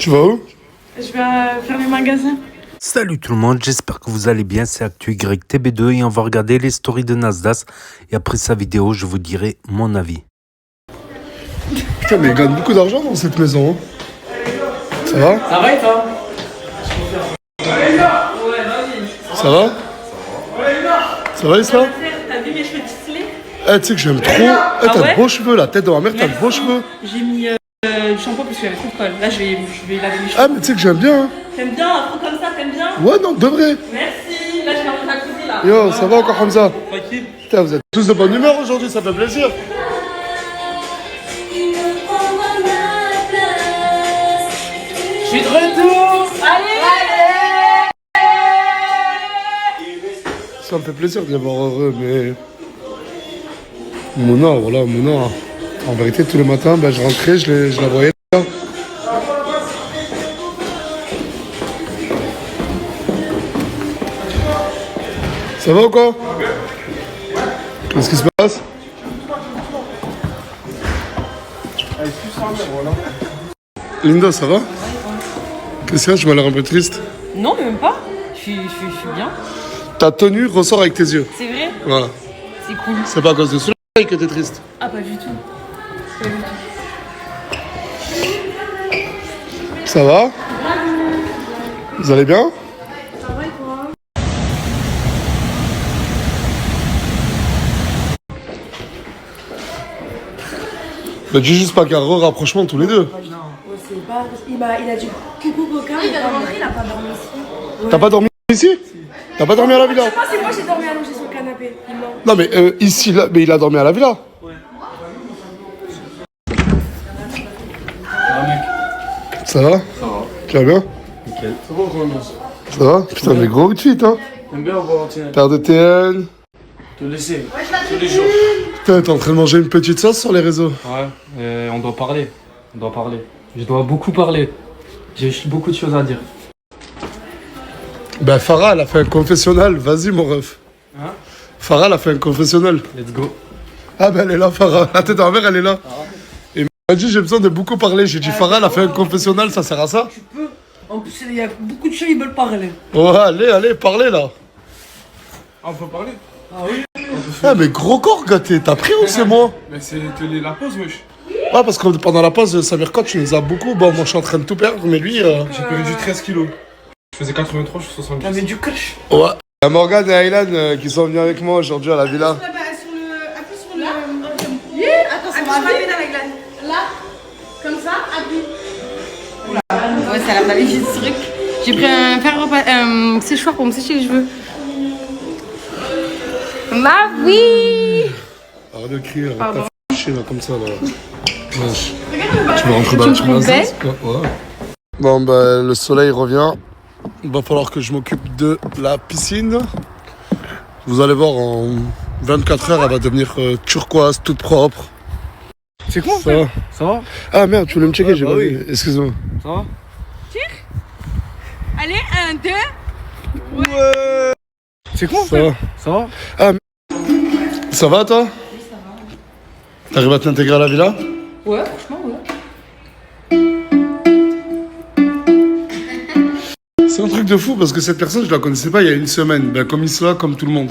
Tu vas où? Je vais faire les magasins. Salut tout le monde, j'espère que vous allez bien, c'est ActuYTB2 et on va regarder les stories de Nasdaq et après sa vidéo je vous dirai mon avis. Putain mais il gagne beaucoup d'argent dans cette maison. Hein. Ça va? Ça va et toi? Ça va? Ça va Isla? T'as vu mes cheveux tisselés? Eh tu sais que j'aime trop. Eh t'as de beaux cheveux là, tête de ma mère, t'as de beaux cheveux. J'ai mis du shampoing parce qu'il y avait trop de colle. Là je vais laver mes cheveux. Ah mais tu sais que j'aime bien. Hein. T'aimes bien un truc comme ça, t'aimes bien? Ouais non, de vrai. Merci. Là je vais rentrer à côté là. Yo, ça va encore comme ça? Putain, vous êtes tous de bonne humeur aujourd'hui, ça fait plaisir. Je suis de retour. Allez. Ça me fait plaisir de les voir heureux, mais... Mouna, voilà, Mouna. En vérité, tous les matins, ben, je rentrais, je la voyais là. Ça va ou quoi? Qu'est-ce qui se passe? Linda, ça va? Qu'est-ce qu'il y a? Je m'as l'air un peu triste. Non, même pas. Je suis bien. Ta tenue ressort avec tes yeux. C'est vrai? Voilà. C'est cool. C'est pas à cause de cela que t'es triste. Ah, pas du tout. Pas du tout. Ça va? Vous allez bien? Ça va et toi? Bah dis juste pas qu'un rapprochement tous les deux. Pas... Il a dit coucou coca. Il va rentrer, il a pas dormi ici. Ouais. T'as pas dormi ici? T'as pas dormi à la villa? Moi, c'est moi, j'ai dormi allongé sur le canapé. Il ment. Non mais ici, là, mais il a dormi à la villa. Ouais. Ça va? Ça va. Tu vas bien? Nickel. Ça va ou quoi? Ça va? Putain, mais gros outfit, hein? J'aime bien avoir un Père de TN. te laisser. Tous les jours. Putain, t'es en train de manger une petite sauce sur les réseaux. Ouais, on doit parler. On doit parler. Je dois beaucoup parler. J'ai beaucoup de choses à dire. Bah Farah, elle a fait un confessionnal. Vas-y, mon ref. Hein? Farah, elle a fait un confessionnal. Let's go. Ah bah elle est là, Farah. La tête en verre, elle est là. Et il m'a dit, j'ai besoin de beaucoup parler. J'ai dit, Farah, elle a fait un confessionnal, ça sert à ça? Tu peux. En plus, il y a beaucoup de gens qui veulent parler. Ouais, allez, parlez là. Ah, on peut parler? Ah oui? Ah mais gros corps gâté, t'as pris ou c'est moi? Mais c'est la pause, wesh. Ouais parce que pendant la pause, Samir Kot, tu nous as beaucoup. Bon, moi je suis en train de tout perdre, mais lui... J'ai perdu 13 kilos. Je faisais 83, je suis 70. T'avais du crush. Ouais. Il y a Morgane et Aylan qui sont venus avec moi aujourd'hui à la villa. Appuie sur le... Attends, ça va appuyer dans la glace. Là, comme ça, appuie. Ouais, ça a l'air d'aller vite ce truc. J'ai pris un séchoir pour me sécher les cheveux. Ma oui. Arrête de crier, arrête Pardon. ta chier là comme ça là. Wesh. Tu veux rentrer dans le chemin? Ouais. Bon bah le soleil revient. Il va falloir que je m'occupe de la piscine. Vous allez voir, en 24 heures, elle va devenir turquoise, toute propre. C'est quoi, Ça va? Ça va? Ah merde, tu voulais me checker, Ouais, j'ai bah pas oui. vu. Excuse-moi. Ça va? Allez, 1, 2. Ouais. C'est quoi, Ça va? Ça va? Ça va toi? T'arrives à t'intégrer à la villa? Ouais, franchement, ouais. C'est un truc de fou parce que cette personne, je la connaissais pas il y a une semaine. Ben, comme Isla, comme tout le monde.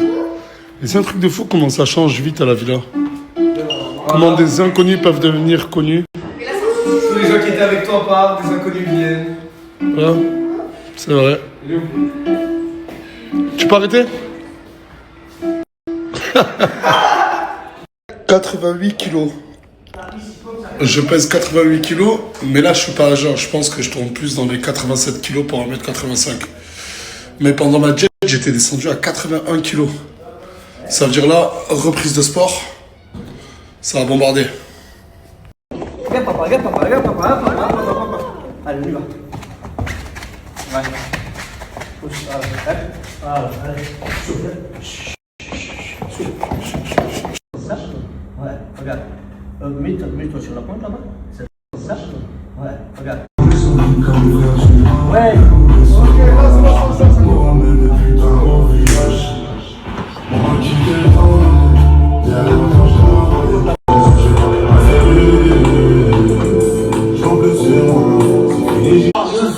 Et c'est un truc de fou comment ça change vite à la villa. Comment des inconnus peuvent devenir connus. Tous les gens qui étaient avec toi partent, des inconnus viennent. Voilà. C'est vrai. Tu peux arrêter? 88 kilos. Je pèse 88 kilos, mais là je suis pas à jeun. Je pense que je tourne plus dans les 87 kilos pour 1m85. Mais pendant ma jet, j'étais descendu à 81 kilos. Ça veut dire là, reprise de sport, ça a bombardé. Regarde papa, regarde papa, regarde papa, regarde papa, regarde papa. Allez, on y va. Ouais. Allez. Ça? Ouais, regarde. Mets-toi sur la pointe là-bas. C'est ça? Ouais, regarde. Ouais. Ok, là, c'est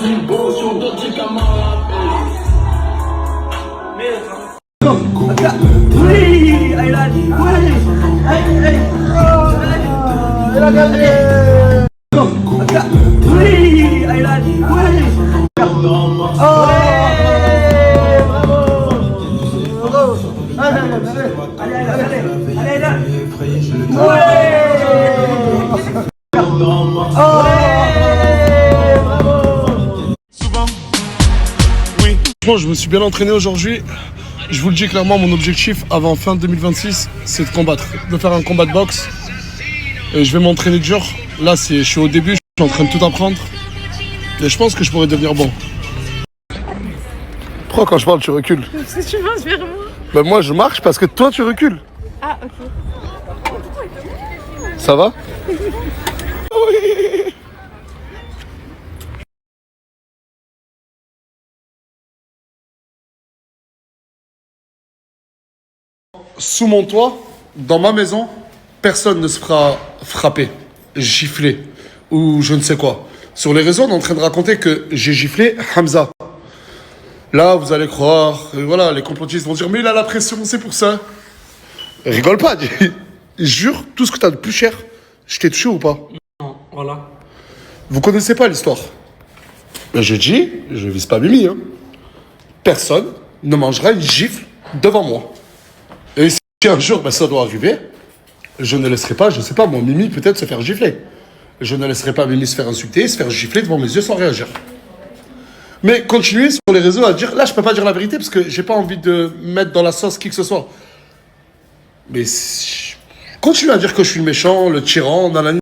Oui, Aylan, oui. Hey. Il a gagné. Oui, Aylan, oui. Oh, bravo. Franchement, je me suis bien entraîné aujourd'hui. Je vous le dis clairement, mon objectif avant fin 2026, c'est de combattre, de faire un combat de boxe. Et je vais m'entraîner dur. Là, je suis au début, je suis en train de tout apprendre. Et je pense que je pourrais devenir bon. Pourquoi quand je parle, tu recules? Parce que tu penses vers moi. Ben moi, je marche parce que toi, tu recules. Ah, ok. Ça va? Sous mon toit, dans ma maison, personne ne se fera frapper, gifler ou je ne sais quoi. Sur les réseaux, on est en train de raconter que j'ai giflé Hamza. Là, vous allez croire, voilà, les complotistes vont dire mais il a la pression, c'est pour ça. Rigole pas, jure, tout ce que t'as de plus cher, je t'ai touché ou pas? Non, voilà. Vous connaissez pas l'histoire. Mais je dis, je vise pas Mimi, hein. Personne ne mangera une gifle devant moi. Et si un jour ça doit arriver, je ne laisserai pas, je sais pas, moi, Mimi peut-être se faire gifler. Je ne laisserai pas Mimi se faire insulter, se faire gifler devant mes yeux sans réagir. Mais continuez sur les réseaux à dire, là je peux pas dire la vérité parce que j'ai pas envie de mettre dans la sauce qui que ce soit. Mais continuez à dire que je suis le méchant, le tyran, nanani.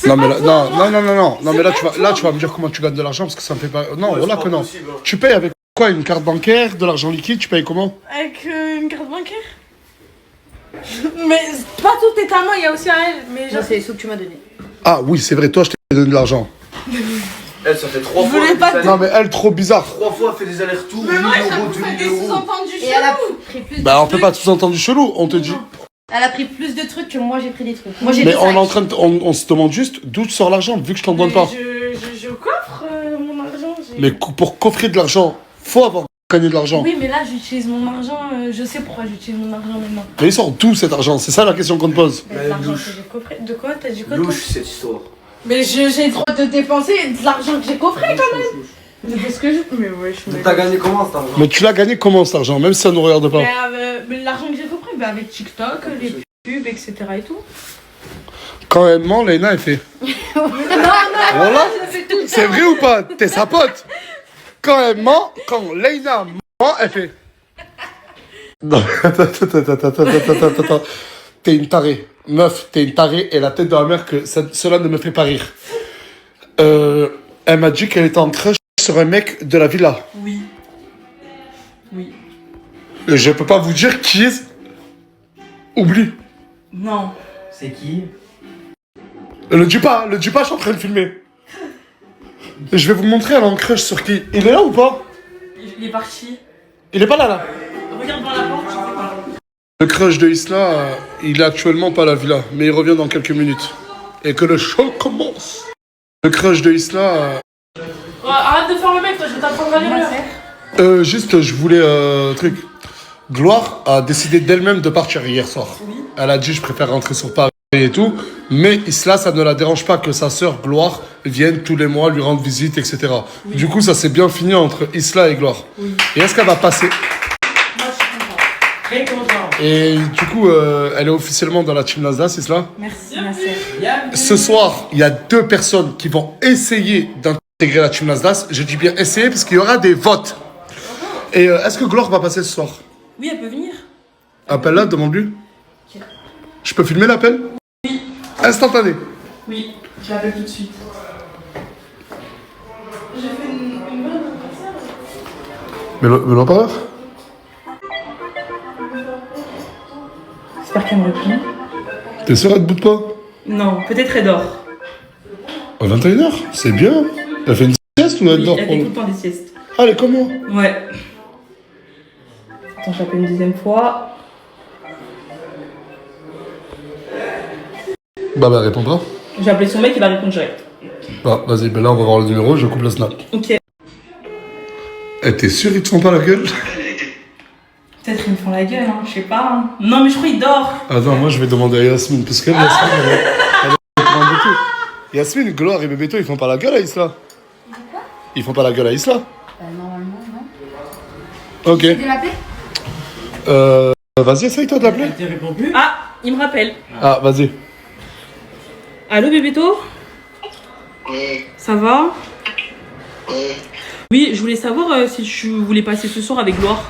Non mais là, non, mais là tu vas me dire comment tu gagnes de l'argent parce que ça me fait pas. Non, voilà que non. Tu payes avec quoi? Une carte bancaire, de l'argent liquide, tu payes comment? Avec une carte bancaire. Mais pas tout est à moi, il y a aussi à elle. Mais genre, c'est les sous que tu m'as donné. Ah oui, c'est vrai, toi je t'ai donné de l'argent. Elle, ça fait 3 Je fois. voulais pas Non mais elle, trop bizarre. 3 fois, elle fait des allers-retours. Mais moi, 1000 ça euros, me fait 2000 des euros. sous-entendus Et elle a chelous. pris plus de Bah on trucs. peut pas tous entendre du chelou, on te dit. Elle a pris plus de trucs que moi j'ai pris des trucs. Moi j'ai Mais des on est sacs. en train de, on se demande juste d'où tu sors l'argent vu que je t'en donne pas. Je coffre mon argent. Mais pour coffrer de l'argent, faut avoir gagné de l'argent. Oui, mais là, j'utilise mon argent. Je sais pourquoi j'utilise mon argent maintenant. Mais il sort d'où cet argent? C'est ça la question qu'on te pose. L'argent louche. que j'ai coffré. De quoi? T'as dit quoi toi? Louche cette histoire. Mais j'ai trop de dépenser de l'argent que j'ai coffré quand même. Mais parce que je. Mais ouais, je suis. T'as gagné comment cet argent? Mais tu l'as gagné comment cet argent? Même si ça ne nous regarde pas. Mais l'argent que j'ai coffré, bah, avec TikTok, les pubs, etc. et tout. Quand elle ment, Leïna, elle fait. Voilà. C'est vrai ou pas? T'es sa pote. Quand elle ment, quand Leïna ment, elle fait. Non, attends. T'es une tarée. Meuf, t'es une tarée et la tête de la mère que cela ne me fait pas rire. Elle m'a dit qu'elle était en crush sur un mec de la villa. Oui. Oui. Et je peux pas vous dire qui est. Oublie. Non. C'est qui? Le dis pas, je suis en train de filmer. Et je vais vous montrer, elle est en crush sur qui. Il est là ou pas? Il est parti. Il est pas là. Regarde dans la porte, je sais pas. Le crush de Isla, il est actuellement pas à la villa, mais il revient dans quelques minutes. Et que le show commence. Le crush de Isla. Arrête de faire le mec, toi, je vais t'apprendre à l'erreur. Juste, je voulais truc. Gloire a décidé d'elle-même de partir hier soir. Oui. Elle a dit je préfère rentrer sur Paris et tout, mais Isla, ça ne la dérange pas que sa sœur Gloire vienne tous les mois lui rendre visite, etc. Oui. Du coup, ça s'est bien fini entre Isla et Gloire. Oui. Et est-ce qu'elle va passer? Moi, je suis content. Très content. Et du coup, elle est officiellement dans la team Nasdaq, Isla. Merci, merci. Ce soir, il y a 2 personnes qui vont essayer d'intégrer la team Nasdaq. Je dis bien essayer parce qu'il y aura des votes. Et est-ce que Gloire va passer ce soir? Oui, elle peut venir. Appelle-la, demande-lui. Je peux filmer l'appel? Oui. Instantané. Oui, je l'appelle tout de suite. J'ai fait une bonne anniversaire. Mais l'haut-parleur? J'espère qu'elle me répond. T'es sûre elle te boute pas? Non, peut-être elle dort. À 21h? C'est bien. Elle fait une sieste ou elle dort? Elle fait tout le temps des siestes. Ah, elle est comme moi. Ouais. Attends, je l'appelle une 2e fois. Bah, elle répond pas. J'ai appelé son mec, il a répondu direct. Bah, vas-y, ben là, on va voir le numéro, je coupe le snap. Ok. Eh, t'es sûr, ils te font pas la gueule? Peut-être qu'ils me font la gueule, hein, je sais pas. Hein. Non, mais je crois qu'il dort. Attends, moi, je vais demander à Yasmine, parce qu'elle, Yasmine, elle est au courant de tout. Yasmine, Gloire et Bébéto, ils font pas la gueule à Isla? Ils font pas la gueule à Isla? Normalement, non. Ok. Tu veux l'appeler? Vas-y, essaye toi de l'appeler. Ah, il me rappelle. Ah, vas-y. Allô, Bébéto? Ouais, Ça va? ouais. Oui, je voulais savoir si tu voulais passer ce soir avec Gloire.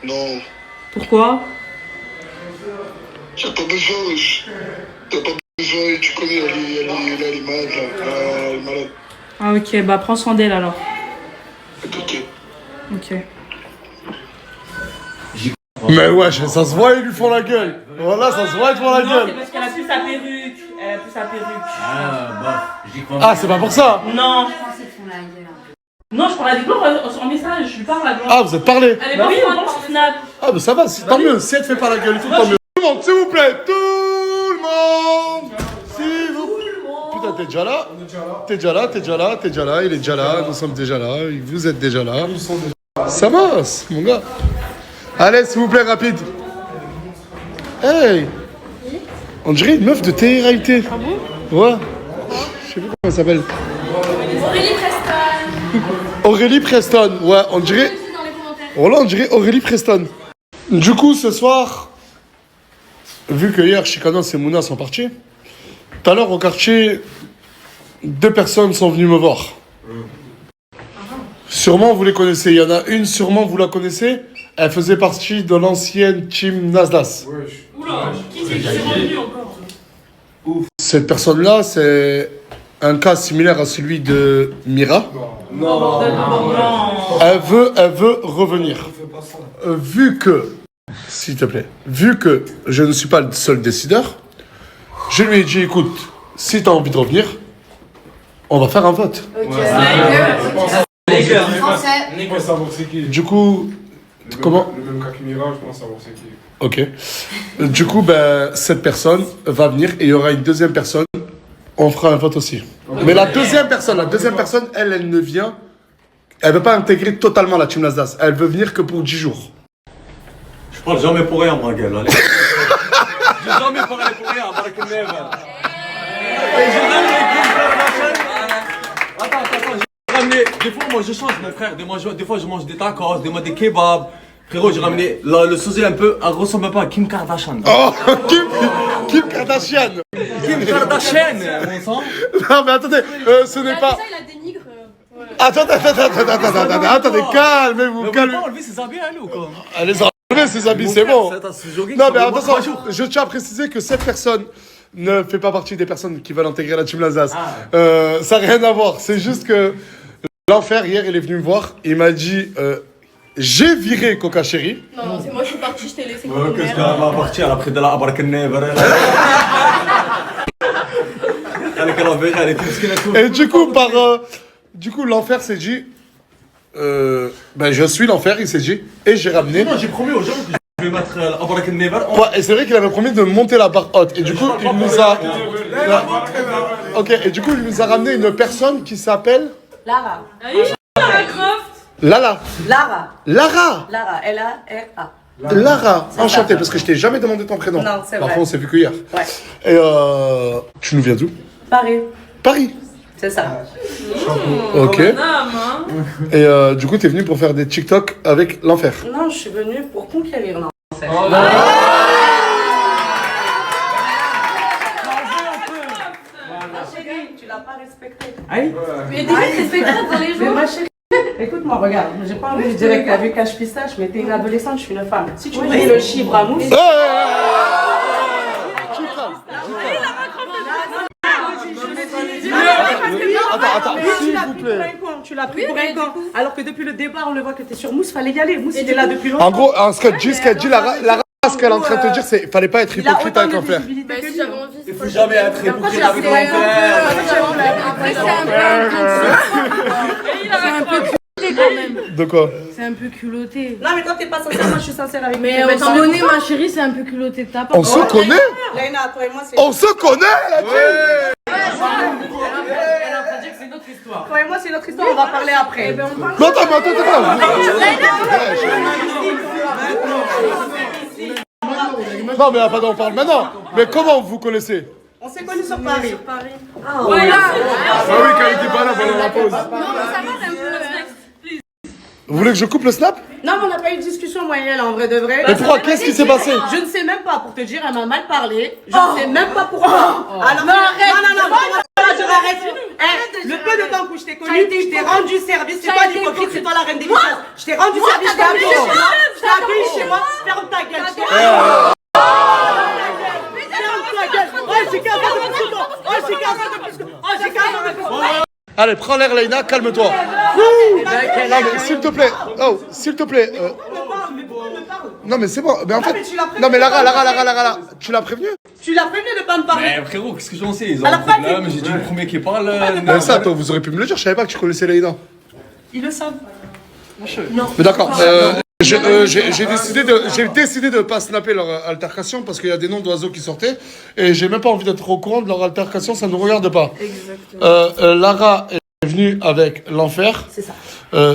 Non, Pourquoi? j'ai pas besoin, wesh. T'as pas besoin, tu connais, elle est malade, là. Elle est malade. Ah, ok, bah prends soin d'elle alors. Ok. Ok. Mais wesh, ça se voit, ils lui font la gueule. Voilà, ça se voit, ils te font la Non, gueule. c'est parce qu'elle a plus sa perruque. Elle a plus sa perruque. Ah, c'est pas pour ça. Non. Pensez qu'ils font la gueule. Non, je parle avec Gloire en message. Je lui parle à Gloire. Ah, vous êtes parlé. Elle est pas sur sur Snap. Ah, bah ça va, tant mieux. Si elle te fait pas la gueule et tout, tant mieux. Tout le monde, s'il vous plaît. Tout le monde. S'il vous plaît. Putain, t'es déjà là? T'es déjà là, t'es déjà là, t'es déjà là. Il est déjà là, nous sommes déjà là. Vous êtes déjà là. Ça va, mon gars. Allez, s'il vous plaît, rapide. Hey. On dirait une meuf de télé-réalité. Ah bon? Ouais. Je sais plus comment elle s'appelle. Aurélie Preston. Aurélie Preston. Ouais, on dirait. Dans les commentaires. Oh là, on dirait Aurélie Preston. Du coup, ce soir, vu que hier, Chikanos et Mouna sont partis, tout à l'heure au quartier, 2 personnes sont venues me voir. Sûrement, vous les connaissez. Il y en a une, sûrement, vous la connaissez. Elle faisait partie de l'ancienne team Nasdaq. Oula, qui c'est qui s'est revenu encore? Cette personne-là, c'est un cas similaire à celui de Mira. Non. Elle veut revenir. Vu que, s'il te plaît, vu que je ne suis pas le seul décideur, je lui ai dit, écoute, si tu as envie de revenir, on va faire un vote. Français. Du coup, comment? Le même cas que Mira, je pense savoir c'est qui. Ok. Du coup, ben, cette personne va venir et il y aura une deuxième personne. On fera un vote aussi. Mais la deuxième personne, elle ne vient. Elle veut pas intégrer totalement la team Nasdaq. Elle veut venir que pour 10 jours. Je parle jamais pour rien, ma gueule. Allez. J'ai jamais parlé pour rien, avec une neve. Attends, j'ai ramené. Des fois, moi je change, mon frère. Des fois, je mange des tacos, des kebabs. Frérot, j'ai ramené le sosie un peu. Elle ressemble pas à Kim Kardashian. Oh, Kim Kardashian. Kim Kardashian, mon sang. Non, mais attendez, ce n'est pas. Ça, il a dénigre. Attendez, calmez-vous, On calmez-vous. va enlever ses habits, elle ou quoi? Allez, enlevez ses habits, c'est bon. Non, Non, mais attention, je tiens à préciser que cette personne ne fait pas partie des personnes qui veulent intégrer la team Nasdaq. Ça n'a rien à voir, c'est juste que l'enfer, hier, il est venu me voir, il m'a dit j'ai viré Coca Chéri. Non, c'est moi qui suis partie, je t'ai laissé Ouais, comme qu'est-ce mère. qu'elle va partir? Elle a pris de la abarque neve. Elle est plus qu'elle a tout. Et du coup, l'enfer s'est dit ben, je suis l'enfer, il s'est dit, et j'ai ramené. Non, j'ai promis aux gens que je vais mettre la abarque neve. Ouais, et c'est vrai qu'il avait promis de monter la barre haute. Et du coup, il nous a. Ok, et du coup, il nous a ramené une personne qui s'appelle. Lara. Lara Croft. Lara. Lara. Lara. Lara. L-A-R-A. Lara. Enchanté, ça. parce que je t'ai jamais demandé ton prénom. Non, c'est vrai. Parfois, on s'est vu que hier. Ouais. Et tu nous viens d'où? Paris. Paris. C'est ça. Ok. Dame, hein. Et du coup, t'es venu pour faire des TikTok avec l'enfer. Non, je suis venue pour conquérir l'enfer. Chérie, tu l'as pas respecté. Mais déjà, c'est spectacle dans les Mais jours. ma chérie, écoute-moi, regarde, j'ai pas envie de dire avec cache pistache, mais t'es une adolescente, je suis une femme. Si tu payes le chibre à mousse. Attends, s'il vous plaît. Tu l'as pris pour un con. Alors que depuis le départ, on le voit que t'es sur Mousse, fallait y aller. Mousse, il est là depuis longtemps. En gros, ce qu'elle dit, Lara, ce qu'elle est en train de te dire, c'est fallait pas être Il a hypocrite autant avec de l'enfer. visibilité Bah, que si lui. j'avais envie. Il faut jamais être hypocrite avec l'enfer. Après, c'est un peu. culotté quand même. De quoi? C'est un peu culotté. Non, mais toi, t'es pas sincère, moi, je suis sincère avec Mais toi. on se connaît, ma chérie, c'est un peu culotté de ta part. On se connaît? Léna, toi et moi, c'est. On se connaît, la C'est notre histoire. Toi et moi, c'est notre histoire, on va parler après. Mais non, mais attends, on parle maintenant. Mais comment vous vous connaissez? On s'est connus sur Paris. Voilà. Ah oui, quand il était pas là pendant la pause. Vous voulez que je coupe le snap? Non, mais on n'a pas eu de discussion, moi et elle, en vrai de vrai. Mais pourquoi? Qu'est-ce qui s'est passé? Je ne sais même pas, pour te dire, elle m'a mal parlé. Je ne sais même pas pourquoi. Alors, non, arrête. Non, arrête. Le peu de temps que je t'ai connu, je t'ai rendu service. C'est toi l'hypocrite, c'est toi la reine des visages. Je t'ai rendu service, je t'ai accueilli chez moi. Je t'ai accueilli chez moi. Ferme ta gueule. Allez, prends l'air, Leïna, calme-toi. Non, mais s'il te plaît. Oh, s'il te plaît. Non, mais c'est bon. Mais en fait. Non, mais Lara, tu l'as prévenu? Tu l'as prévenu de pas me parler. Mais frérot, qu'est-ce que j'en sais? Ils ont un problème, j'ai dit le premier qui parle. Mais ça, toi, vous aurez pu me le dire, je savais pas que tu connaissais Leïna. Ils le savent. Mais d'accord. J'ai décidé de pas snapper leur altercation parce qu'il y a des noms d'oiseaux qui sortaient et j'ai même pas envie d'être au courant de leur altercation, ça ne nous regarde pas. Exactement. Lara est venue avec l'enfer. C'est ça.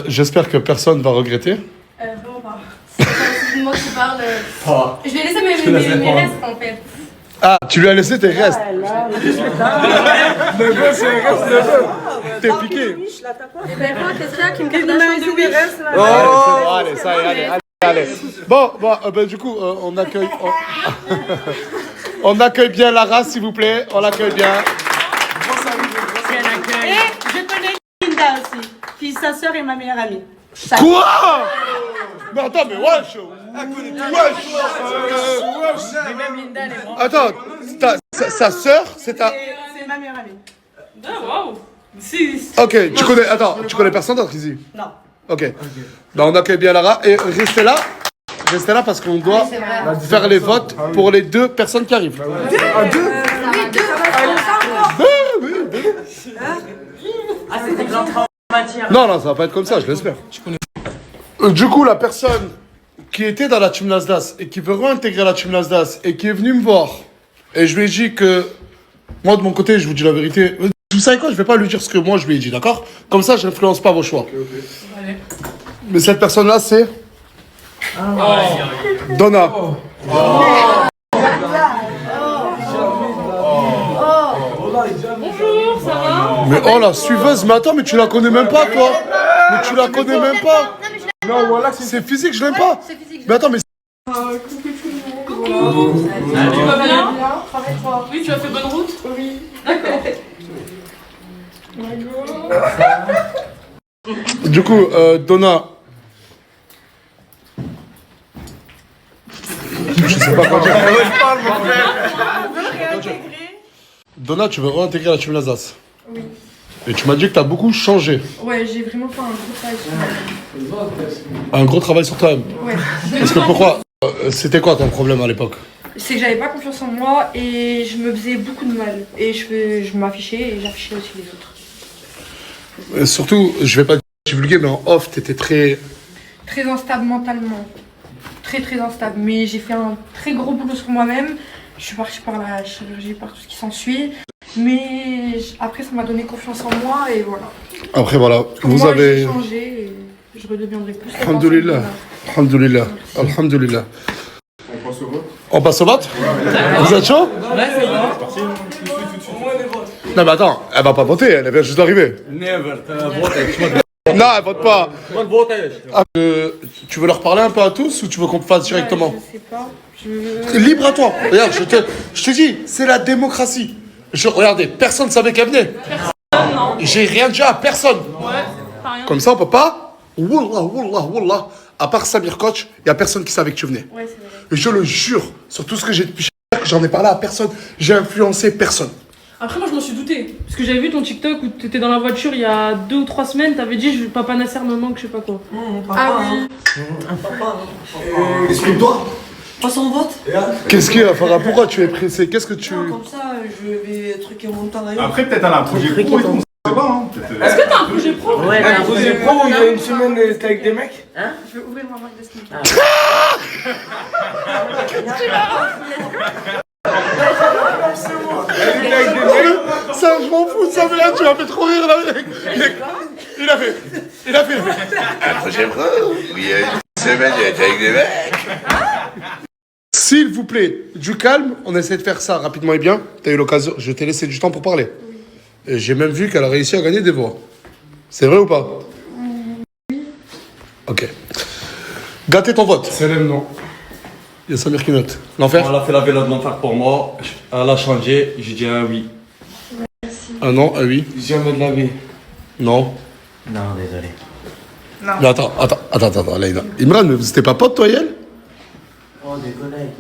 J'espère que personne va regretter. Vraiment pas. C'est moi qui parle. Je vais laisser mes restes en fait. Ah, tu lui as laissé tes restes. T'es piqué. Et ben quoi, qu'est-ce qu'il y a qui me cache des restes là. Oh, allez, ça y est, allez. Bon, du coup, on accueille... On accueille bien Lara, s'il vous plaît. On l'accueille bien. Et je connais Linda aussi, qui est sa sœur et ma meilleure amie. Quoi? Mais attends, mais wesh. Attends, sa sœur, c'est ta... C'est ma meilleure amie. Ok, tu connais personne d'autre ici? Non. Ok. Ben, on accueille bien Lara et restez là. Restez là parce qu'on doit faire les votes pour les 2 personnes qui arrivent. Non, ça va pas être comme ça, je l'espère. Du coup, la personne qui était dans la team Nasdaq et qui veut réintégrer la team Nasdaq et qui est venue me voir et je lui ai dit que moi de mon côté, je vous dis la vérité. Vous savez quoi, je vais pas lui dire ce que moi je lui ai dit, d'accord? Comme ça, je n'influence pas vos choix. Mais cette personne-là, c'est Donna. Bonjour, ça va? Mais oh la suiveuse, mais attends, mais tu la connais même pas toi? Mais tu la connais même pas? Non, voilà, c'est physique, je l'aime pas. Mais attends, mais Tu vas bien? Oui, tu as fait bonne route? Oui. D'accord. du coup, Donna. Je sais pas quoi dire. Donna, tu veux réintégrer la team Nasdaq? Oui. Et tu m'as dit que t'as beaucoup changé. Ouais, j'ai vraiment fait un gros travail sur moi. Un gros travail sur toi-même. Ouais. Parce que pourquoi? C'était quoi ton problème à l'époque? C'est que j'avais pas confiance en moi et je me faisais beaucoup de mal. Et je m'affichais et j'affichais aussi les autres. Surtout, je vais pas divulguer, mais en off, t'étais très... Très instable mentalement. Très instable. Mais j'ai fait un très gros boulot sur moi-même. Je suis partie par la chirurgie, par tout ce qui s'ensuit. Mais après, ça m'a donné confiance en moi et voilà. Après, voilà, vous moi, avez... j'ai changé et je redeviendrai plus. Alhamdoulilah. Alhamdoulilah. Alhamdoulilah. On passe au vote. On passe au vote? Vous êtes chaud? Ouais, c'est bon. Non, mais attends, elle va pas voter, elle vient juste d'arriver. Never. Non, elle vote pas. Vote. Ah, tu veux leur parler un peu à tous ou tu veux qu'on te fasse directement? Je sais pas. Libre à toi. Regarde, je te dis, c'est la démocratie. Regardez, personne ne savait qu'elle venait. J'ai rien dit à personne. Comme ça, on peut pas. Wallah. À part Samir Coach, il n'y a personne qui savait que tu venais. Ouais, c'est vrai. Et je le jure, sur tout ce que j'ai depuis j'en ai parlé à personne. J'ai influencé personne. Après, moi, je m'en suis douté. Parce que j'avais vu ton TikTok où t'étais dans la voiture il y a 2 ou 3 semaines. T'avais dit, Papa Nasser me manque, je sais pas quoi. Ah oui. Explique-toi. Passe en vote. Qu'est-ce qu'il y a, Farah? Pourquoi tu es pressé? Qu'est-ce que tu... Comme ça, je vais truquer mon temps d'ailleurs. Après, peut-être elle a un projet pro et tout. C'est pas, hein. Est-ce que t'as un projet pro? Ouais, Un projet pro où il y a une semaine, t'es avec des mecs? Je vais ouvrir ma marque de sneakers. Ça, je m'en fous de ça, mais là, tu m'as fait trop rire, là, mec. Il a fait. Un projet pro, où il y a une semaine, il était avec des mecs. S'il vous plaît, du calme, on essaie de faire ça rapidement et bien. T'as eu l'occasion, je t'ai laissé du temps pour parler. Et j'ai même vu qu'elle a réussi à gagner des voix. C'est vrai ou pas? Oui. Ok. Gâtez ton vote. Selem, non. Il y a Samir qui note. L'enfer? Elle a fait la vélo de l'enfer pour moi. Elle a changé, j'ai dit un oui. Un non, un oui. Jamais de la vie. Non. Non, désolé. Mais attends, Leïla. Imran, mais vous étiez pas potes, toi et elle? Oh, des collègues.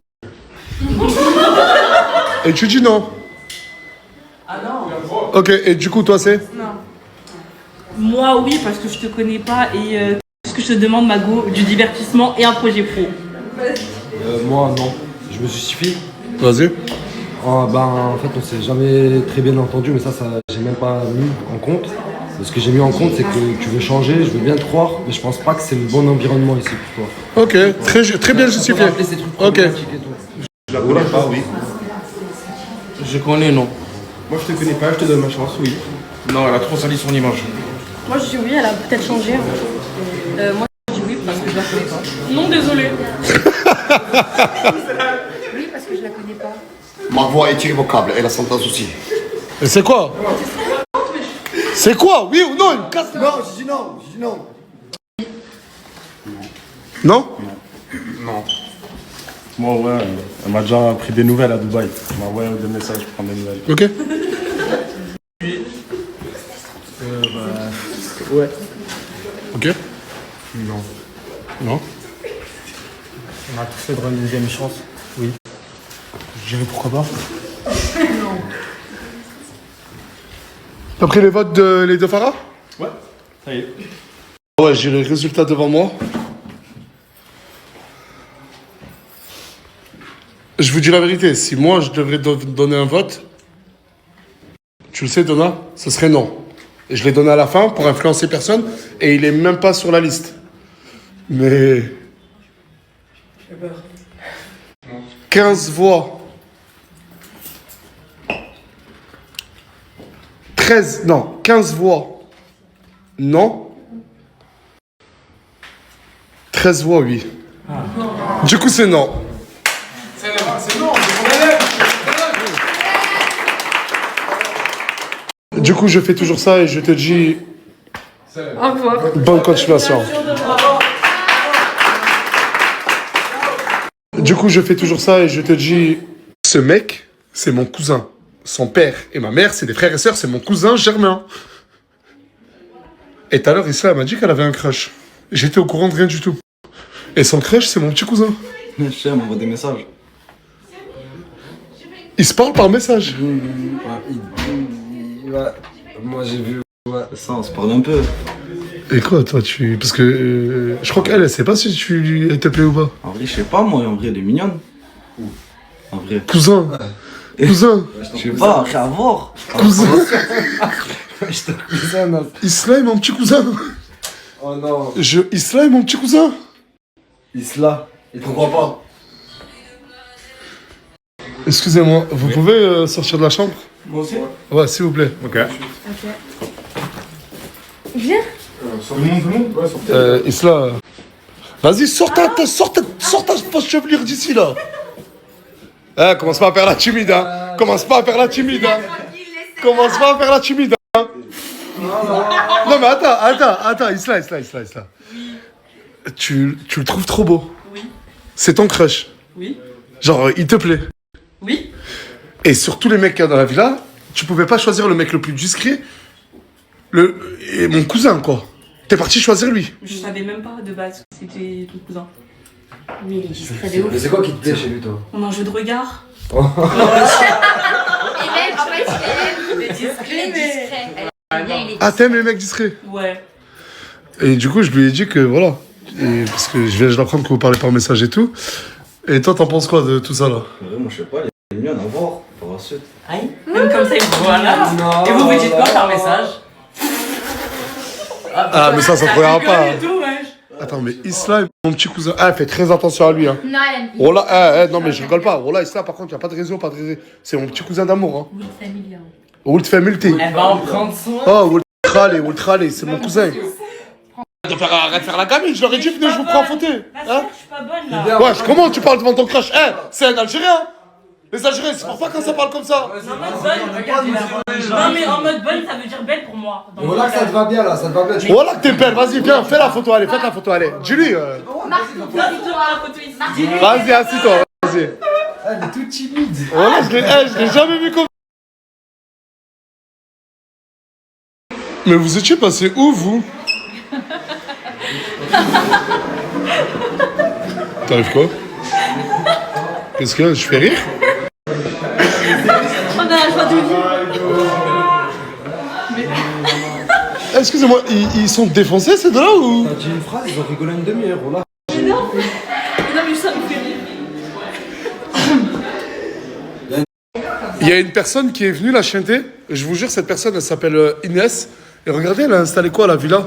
Et tu dis non? Ah non. Ok, et du coup, toi, c'est? Non. Moi, oui, parce que je te connais pas et tout ce que je te demande, Mago, du divertissement et un projet pro. Moi, non. Je me justifie. Vas-y. En fait, on s'est jamais très bien entendu, mais ça j'ai même pas mis en compte. Ce que j'ai mis en compte, c'est que tu veux changer, je veux bien te croire, mais je pense pas que c'est le bon environnement ici pour toi. Ok, très bien justifié. Ok. Je la connais pas, oui. Je connais, non. Moi, je te connais pas, je te donne ma chance, oui. Non, elle a trop sali son image. Moi, je dis oui, elle a peut-être changé. Moi, je dis oui parce que je la connais pas. Non, désolé. Oui, parce que je la connais pas. Ma voix est irrévocable et la sentence aussi. Et c'est quoi? C'est quoi? Oui ou non? Une casse? Non, je dis non, Non? Non. Moi, ouais, elle m'a déjà pris des nouvelles à Dubaï. Elle m'a envoyé des messages pour prendre des nouvelles. Ok. Ouais. Ok. Non. Non. On a tous fait droit à une deuxième chance. Oui. Je dirais pourquoi pas. T'as pris les votes de les deux Farah? Ouais, ça y est. Ouais, j'ai les résultats devant moi. Je vous dis la vérité, si moi je devrais donner un vote, tu le sais, Donna, ce serait non. Et je l'ai donné à la fin pour influencer personne, et il est même pas sur la liste. Mais... 15 voix. 15 voix. Non. 13 voix, oui. Du coup, c'est non. Du coup, je fais toujours ça et je te dis Au revoir. bonne continuation. Du coup, je fais toujours ça et je te dis ce mec, c'est mon cousin. Son père et ma mère, c'est des frères et sœurs, c'est mon cousin Germain. Et tout à l'heure, Isla m'a dit qu'elle avait un crush. J'étais au courant de rien du tout. Et son crush, c'est mon petit cousin. Je sais, elle m'envoie des messages. Ils se parlent par message. Moi j'ai vu. Ça, on se parle un peu. Et quoi, toi, tu... Parce que je crois qu'elle sait pas si elle te plaît ou pas. En vrai, je sais pas, moi, en vrai, elle est mignonne. En vrai. Cousin. Cousin. Je sais pas, après à voir. Cousin. Cousin, non. Isla est mon petit cousin. Oh non. Isla est mon petit cousin. Isla. Et pourquoi pas? Excusez-moi, vous pouvez sortir de la chambre? Moi aussi. Ouais, s'il vous plaît. Ok. Viens. Tout le monde, ouais, sortez. Isla. Vas-y, sors ta fausse chevelure d'ici, là. Commence pas à faire la timide, hein. Commence pas à faire la timide, hein. Commence pas à faire la timide, hein. Non, mais attends, Isla. Tu le trouves trop beau. Oui. C'est ton crush. Oui. Genre, il te plaît. Oui. Et sur tous les mecs qu'il y a dans la villa, tu pouvais pas choisir le mec le plus discret. Et mon cousin, quoi. T'es parti choisir lui. Je savais même pas de base que c'était ton cousin. Mais il est discret de ouf. Mais c'est quoi qui te plaît chez lui, toi? On a un jeu de regard. Et même, en fait, il est discret. Ah, t'aimes les mecs discrets? Ouais. Et du coup, je lui ai dit que voilà. Parce que je viens de l'apprendre que vous parlez par message et tout. Et toi, t'en penses quoi de tout ça là? Moi, je sais pas, elle est mignonne à voir. Par la suite. Aïe. Même comme ça, il vous voit là. Et vous vous dites quoi par message? Ah, mais ça se regarde pas. Et tout, wesh. Attends, mais Isla, mon petit cousin. Ah, fais très attention à lui. Hein. Non, elle aime Oh là, non, mais je rigole pas. Oh là, Isla, par contre, il n'y a pas de réseau, pas de réseau. C'est mon petit cousin d'amour. Hein. Oui, familial. Old Family. Elle va en prendre soin. Oh, Ultra, c'est mon cousin. Arrête de faire la gamine, je leur ai dit, venez, je vous prends en photo. Hein? Je suis pas bonne là. Ouais, comment tu parles devant ton crush? Eh, c'est un Algérien. Les Algériens, c'est pour pas quand ça parle comme ça. Non, mais en mode bonne, ça veut dire belle pour moi. Et voilà que ça te va bien là, ça te va bien. Voilà que t'es belle, vas-y, viens, fais la photo, allez, faites la photo, allez. Dis-lui. Vas-y, la photo ici. Vas-y, assis-toi, vas-y. Elle est toute timide. Voilà, je l'ai jamais vu comme. Mais vous étiez passé où, vous? T'arrives quoi? Qu'est-ce que je fais rire? On a la joie de vivre. Excusez-moi, ils sont défoncés ces deux-là ou? T'as dit une phrase, ils ont rigolé une demi-heure, voilà. Non, mais ça me fait rire. Il y a une personne qui est venue la chanter. Je vous jure, cette personne, elle s'appelle Inès. Et regardez, elle a installé quoi à la villa?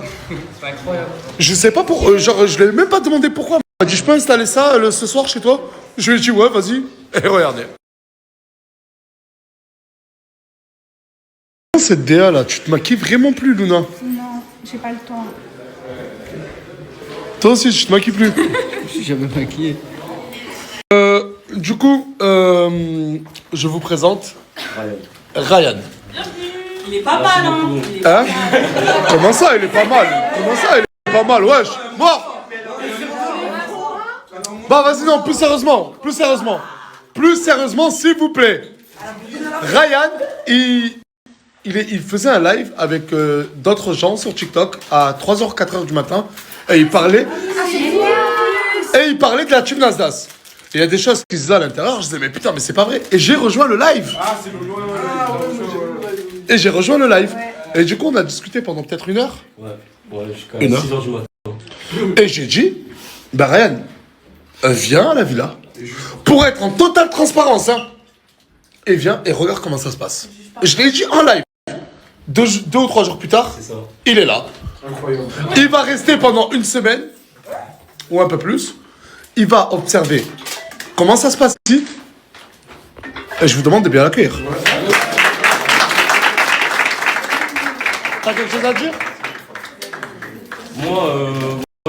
C'est incroyable. Je sais pas pour. Genre, je lui ai même pas demandé pourquoi. Elle m'a dit, je peux installer ça ce soir chez toi? Je lui ai dit, ouais, vas-y. Et regardez. Cette DA là, tu te maquilles vraiment plus, Luna? Non, j'ai pas le temps. Toi aussi, tu te maquilles plus? Je suis jamais maquillé. Du coup, je vous présente Ryan. Il est pas mal, hein. Hein? Comment ça, il est pas mal? Comment ça, il est pas mal? Wesh, mort! Bah, vas-y, non, plus sérieusement, s'il vous plaît. Ryan, il faisait un live avec d'autres gens sur TikTok à 3h, 4h du matin et il parlait de la tube Nasdaq. Et il y a des choses qui se disent à l'intérieur, je disais mais putain mais c'est pas vrai. Et j'ai rejoint le live. Et du coup on a discuté pendant peut-être 1 heure. Ouais, jusqu'à 6h du matin. Et j'ai dit, bah Ryan, viens à la villa pour être en totale transparence hein. Et viens et regarde comment ça se passe. Je l'ai dit en live. 2 ou 3 jours plus tard, il est là. Incroyable. Il va rester pendant 1 semaine, ou un peu plus. Il va observer comment ça se passe ici. Et je vous demande de bien l'accueillir. T'as quelque chose à dire? Moi,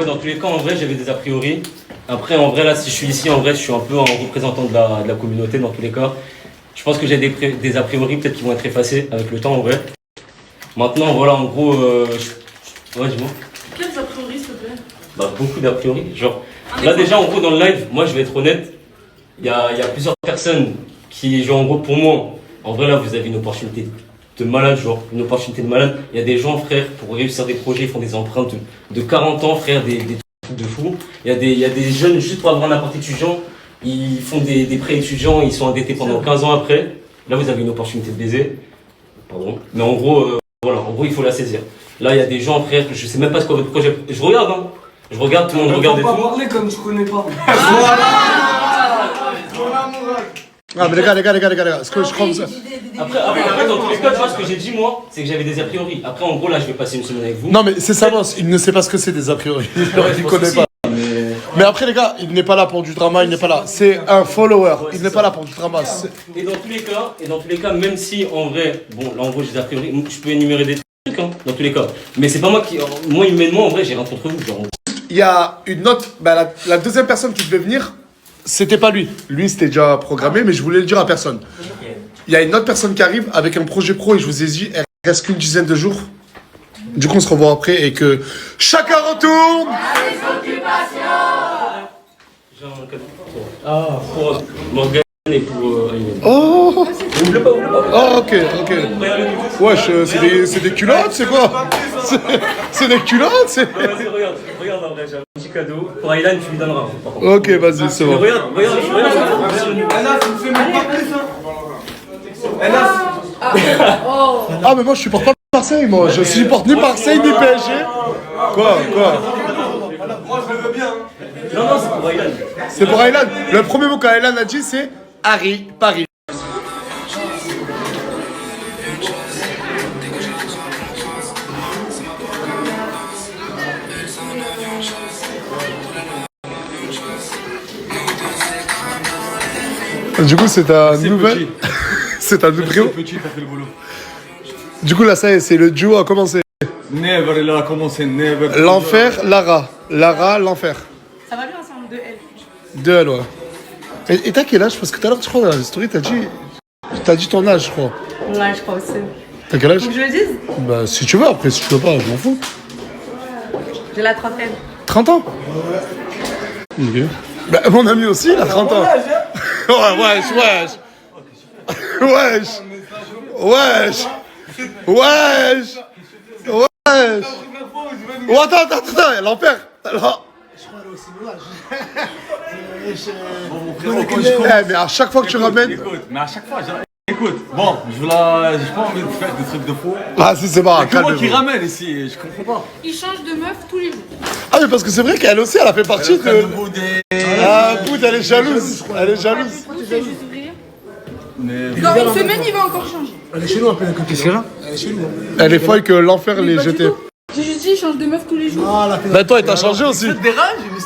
dans tous les cas, en vrai, j'avais des a priori. Après, en vrai, là, si je suis ici, en vrai, je suis un peu en représentant de la communauté, dans tous les cas. Je pense que j'ai des a priori, peut-être qui vont être effacés avec le temps, en vrai. Maintenant, voilà, en gros, ouais, dis-moi. Quels a priori, s'il te plaît? Bah, beaucoup d'a priori. Genre, là, déjà, en gros, dans le live, moi, je vais être honnête, il y a plusieurs personnes qui, genre, en gros, pour moi, en vrai, là, vous avez une opportunité de malade, genre, une opportunité de malade. Il y a des gens, frère, pour réussir des projets, ils font des empreintes de 40 ans, frère, des trucs de fou. Il y a des jeunes, juste pour avoir un appart étudiant, ils font des prêts étudiants, ils sont endettés pendant 15 ans après. Là, vous avez une opportunité de baiser. Pardon. Mais en gros, voilà, en gros, il faut la saisir. Là, il y a des gens, frère, je sais même pas ce qu'est votre projet. Je regarde, hein. Je regarde, tout le monde regarde et tout. Faut pas parler comme tu connais pas. Ah, mais les gars, ce que je crois que ça. Après, dans tous les cas, tu vois, ce que j'ai dit, moi, c'est que j'avais des a priori. Après, en gros, là, je vais passer 1 semaine avec vous. Non, mais c'est ça, il ne sait pas ce que c'est des a priori. Il connaît pas. Mais après, les gars, il n'est pas là pour du drama, il n'est pas là. C'est un follower, il n'est pas là pour du drama. Et dans tous les cas, même si en vrai, bon, là, en gros, j'ai des a priori, je peux énumérer des trucs, hein, dans tous les cas. Mais c'est pas moi qui. Moi, humainement, en vrai, j'ai rien contre vous. Genre. Il y a une autre. Bah, la deuxième personne qui devait venir, c'était pas lui. Lui, c'était déjà programmé, mais je voulais le dire à personne. Il y a une autre personne qui arrive avec un projet pro et je vous ai dit, elle reste qu'une dizaine de jours. Du coup, on se revoit après et que chacun retourne À ses occupations. Ah, pour Morgane et pour Ayman. Oh Oublie pas. Oh, ok. Wesh, c'est des culottes, c'est quoi? C'est des culottes, c'est... Regarde, en vrai, j'ai un petit cadeau. Pour Aylan, tu lui donneras. Ok, vas-y, c'est bon. Regarde. Enas, tu me fais même pas plus, hein. Enas. Ah, mais moi, je supporte pas Marseille, moi. Je supporte ni Marseille, ni PSG. Quoi? Moi, je le veux bien. Non, c'est pour Aylan. C'est pour Aylan. Le premier mot qu'Aylan a dit, c'est Harry, Paris. Du coup, c'est ta nouvelle. C'est ta nouvelle. Petit, t'as fait le boulot. Du coup, là, ça y est, c'est le duo a commencé. Never, il a commencé, never. L'enfer, Lara. Lara, l'enfer. Ça va bien ensemble, de elle. Deux elle, ouais. Et t'as quel âge? Parce que tout à l'heure, je crois, dans la story, t'as dit ton âge, je crois. Ouais, je crois aussi. T'as quel âge? Faut que je le dise? Bah, si tu veux, après, si tu veux pas, je m'en fous. J'ai la trentaine. 30 ans? Ok. Bah, mon ami aussi, il a 30 ans. Ouais, wesh. Oh, attends, l'enfer. Alors... mais à chaque fois que tu ramènes... Mais à chaque fois, écoute, bon, j'ai pas envie de faire des trucs de fou. Ah si, c'est marrant. Comment qui ramène ici? Je comprends pas. Il change de meuf tous les jours. Ah mais parce que c'est vrai qu'elle aussi, elle a fait partie de... Ah, Boud, elle est jalouse. Dans une semaine, il va encore changer. Elle est chez nous un peu à côté. Qu'est-ce qu'elle a? Elle est chez nous. Elle est folle que l'enfer les jetait. J'ai juste dit, il change de meuf tous les jours. Bah toi, t'as changé aussi. Ça te dérange, mais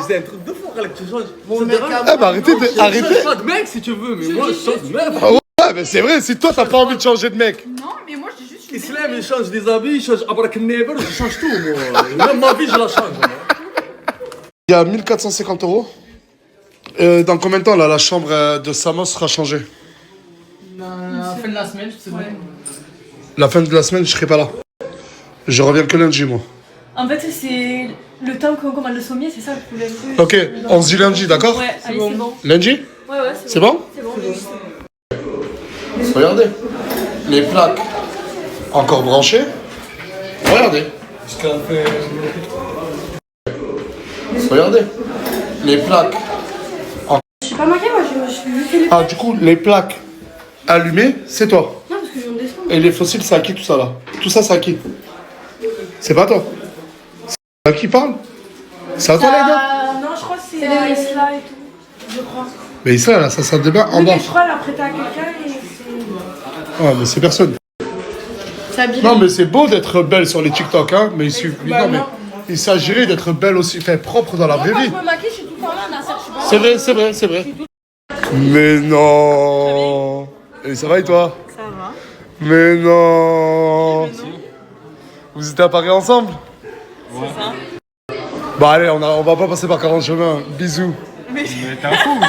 c'est un truc de fou, que tu changes. Ça te dérange. Ah bah arrêtez. Change pas de mec si tu veux, mais moi je change de meuf. Ouais, mais c'est vrai, si toi t'as pas envie de changer de mec. Non, mais moi, je dis juste... Islam, il change des habits, il change Abrakannever, je change tout, moi. Même ma vie, je la change. Il y a 1450 €. Dans combien de temps là, la chambre de Samos sera changée? La fin de la semaine, c'est bon. La fin de la semaine, je serai pas là. Je reviens que lundi, moi. En fait, c'est le temps qu'on commande le sommier, c'est ça le problème. Ok, on se dit lundi, d'accord? Ouais, allez, c'est bon. Lundi? Ouais, c'est bon. C'est bon. Regardez. Les plaques encore branchées. Regardez. Regardez. Les plaques. Je suis pas maquillée, moi, je suis juste les... Ah, du coup, les plaques allumées, c'est toi. Non, parce que je viens de descendre. Et les fossiles, c'est à qui tout ça là? Tout ça, c'est à qui? C'est pas toi. C'est à qui parle? C'est à toi, les gars? Non, je crois que c'est Isla et tout. Je crois. Mais ça, là, ça de bain en Oui, bas. mais je crois qu'elle a prêté à quelqu'un et c'est... Ouais, mais c'est personne. C'est habillé. Non, mais c'est beau d'être belle sur les TikTok, hein. Mais il suffit. Non, mais il s'agirait d'être belle aussi, fait propre dans la vraie vie. Je me maquille, je suis tout le temps là, Nasser, je suis pas... C'est vrai. Mais non. Et ça va et toi? Ça va. Mais non. Vous étiez à Paris ensemble? Ouais. C'est ça. Bah allez, on va pas passer par 40 chemins. Bisous. Mais t'es un fou, mais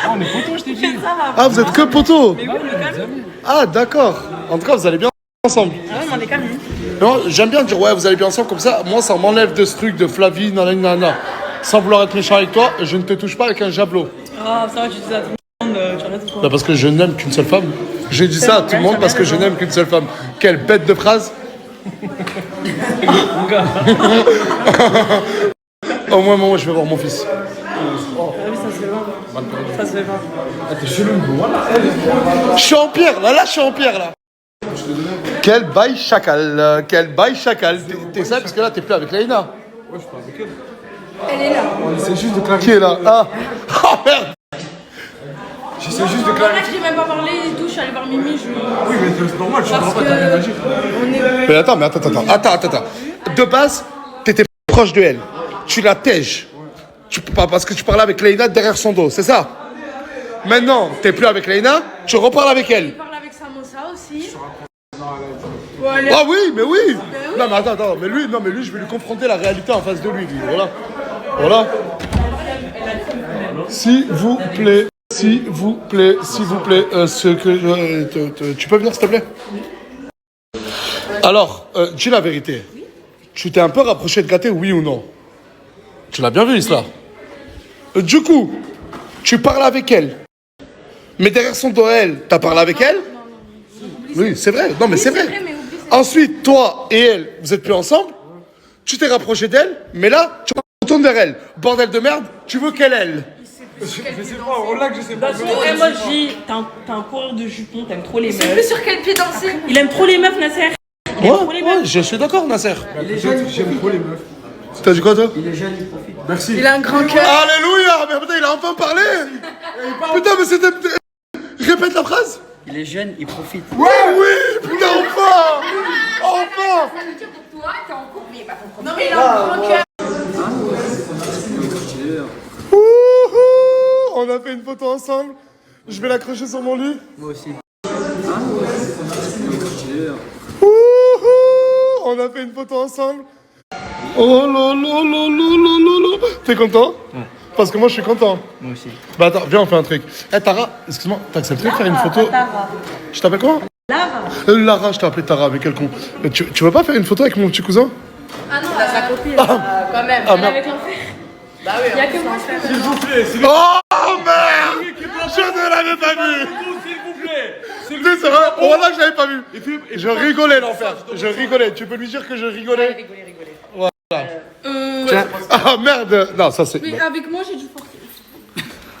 on est potos, je t'ai dit. Ah, vous êtes que potos? Mais oui, on est quand même. Ah, d'accord. En tout cas, vous allez bien ensemble. Ah ouais, mais on est quand même. Non, j'aime bien dire ouais, vous allez bien ensemble comme ça. Moi, ça m'enlève de ce truc de Flavie, nanana. Sans vouloir être méchant avec toi, je ne te touche pas avec un javelot. Ah, ça va, tu dis ça à tout le monde, tu arrêtes quoi? Bah parce que je n'aime qu'une seule femme. J'ai dit ça à tout le monde parce que je n'aime qu'une seule femme. Quelle bête de phrase. Au moins, moi, je vais voir mon fils. Ah oui, ça se voit. Ça se voit. Ah, t'es chelou, voilà. Je suis en pierre, là, je suis en pierre, là. Quel bail chacal, quel bail chacal. T'es ça parce que là, t'es plus avec Laïna. Ouais, je parle avec elle. Elle est là. C'est juste de clarifier. Qui est là? Ah, oh merde. J'essaie juste de En clarifier. fait, j'ai même pas parlé et tout, je suis allée voir Mimi, Oui, mais c'est normal, je comprends pas, t'as que- réagi. Mais attends. De base, t'étais proche de elle. Tu la tèges. Tu peux pas parce que tu parlais avec Laïna derrière son dos, c'est ça? Maintenant, t'es plus avec Laïna, tu reparles avec elle. Je parle avec Samosa aussi. Ah oui, mais oui. Non mais attends, mais lui, je vais lui confronter la réalité en face de lui. Voilà. S'il vous plaît, tu peux venir s'il te plaît? Alors, dis la vérité. Tu t'es un peu rapproché de Gaté, oui ou non? Tu l'as bien vu, Isla. Du coup, tu parles avec elle. Mais derrière son dos, elle, t'as parlé avec elle? Oui, c'est vrai. Non, mais c'est vrai. Ensuite, toi et elle, vous êtes plus ensemble. Tu t'es rapproché d'elle, mais là, tu retournes vers elle. Bordel de merde, tu veux qu'elle, elle? Je sais pas, on l'a que je sais pas. Et moi je dis, t'as un coureur de jupon, t'aimes trop les Je sais meufs. plus sur quel pied danser. Il aime trop les meufs, Nasser. Ouais, je suis d'accord, Nasser. J'aime trop les meufs. T'as dit quoi, toi? Merci. Il a un grand cœur. Alléluia! Mais putain, il a enfin parlé! Putain, mais c'était... Répète la phrase! Il est jeune, il profite. Ouais, oui! Putain, enfin! Enfin! Ça veut dire pour toi, t'es en couple, mais pas pour Non, mais il a un grand cœur. On a fait une photo ensemble. Je vais l'accrocher sur mon lit. Moi aussi. Wouhou, on a fait une photo ensemble. Oh là là là là là là là. T'es content? Ouais. Parce que moi je suis content. Moi aussi. Bah attends, viens on fait un truc. Eh Tara, excuse-moi, t'accepterais de faire une photo? Tara. Je t'appelle comment? Lara. Lara, je t'ai appelé Tara, mais quel con. Tu veux pas faire une photo avec mon petit cousin? Ah non, sa copine, quand même. Ah, merde. avec l'enfer. Bah oui, il y a que moi. S'il vous plaît, s'il Oh merde! Je ne l'avais pas vu! vous plaît. C'est vrai? Oh là, je l'avais pas vu. Je rigolais l'enfer. Je rigolais. Tu peux lui dire que je rigolais? Rigoler. Voilà. Tiens. Ah merde! Non, ça c'est. Mais avec moi, j'ai dû forcer.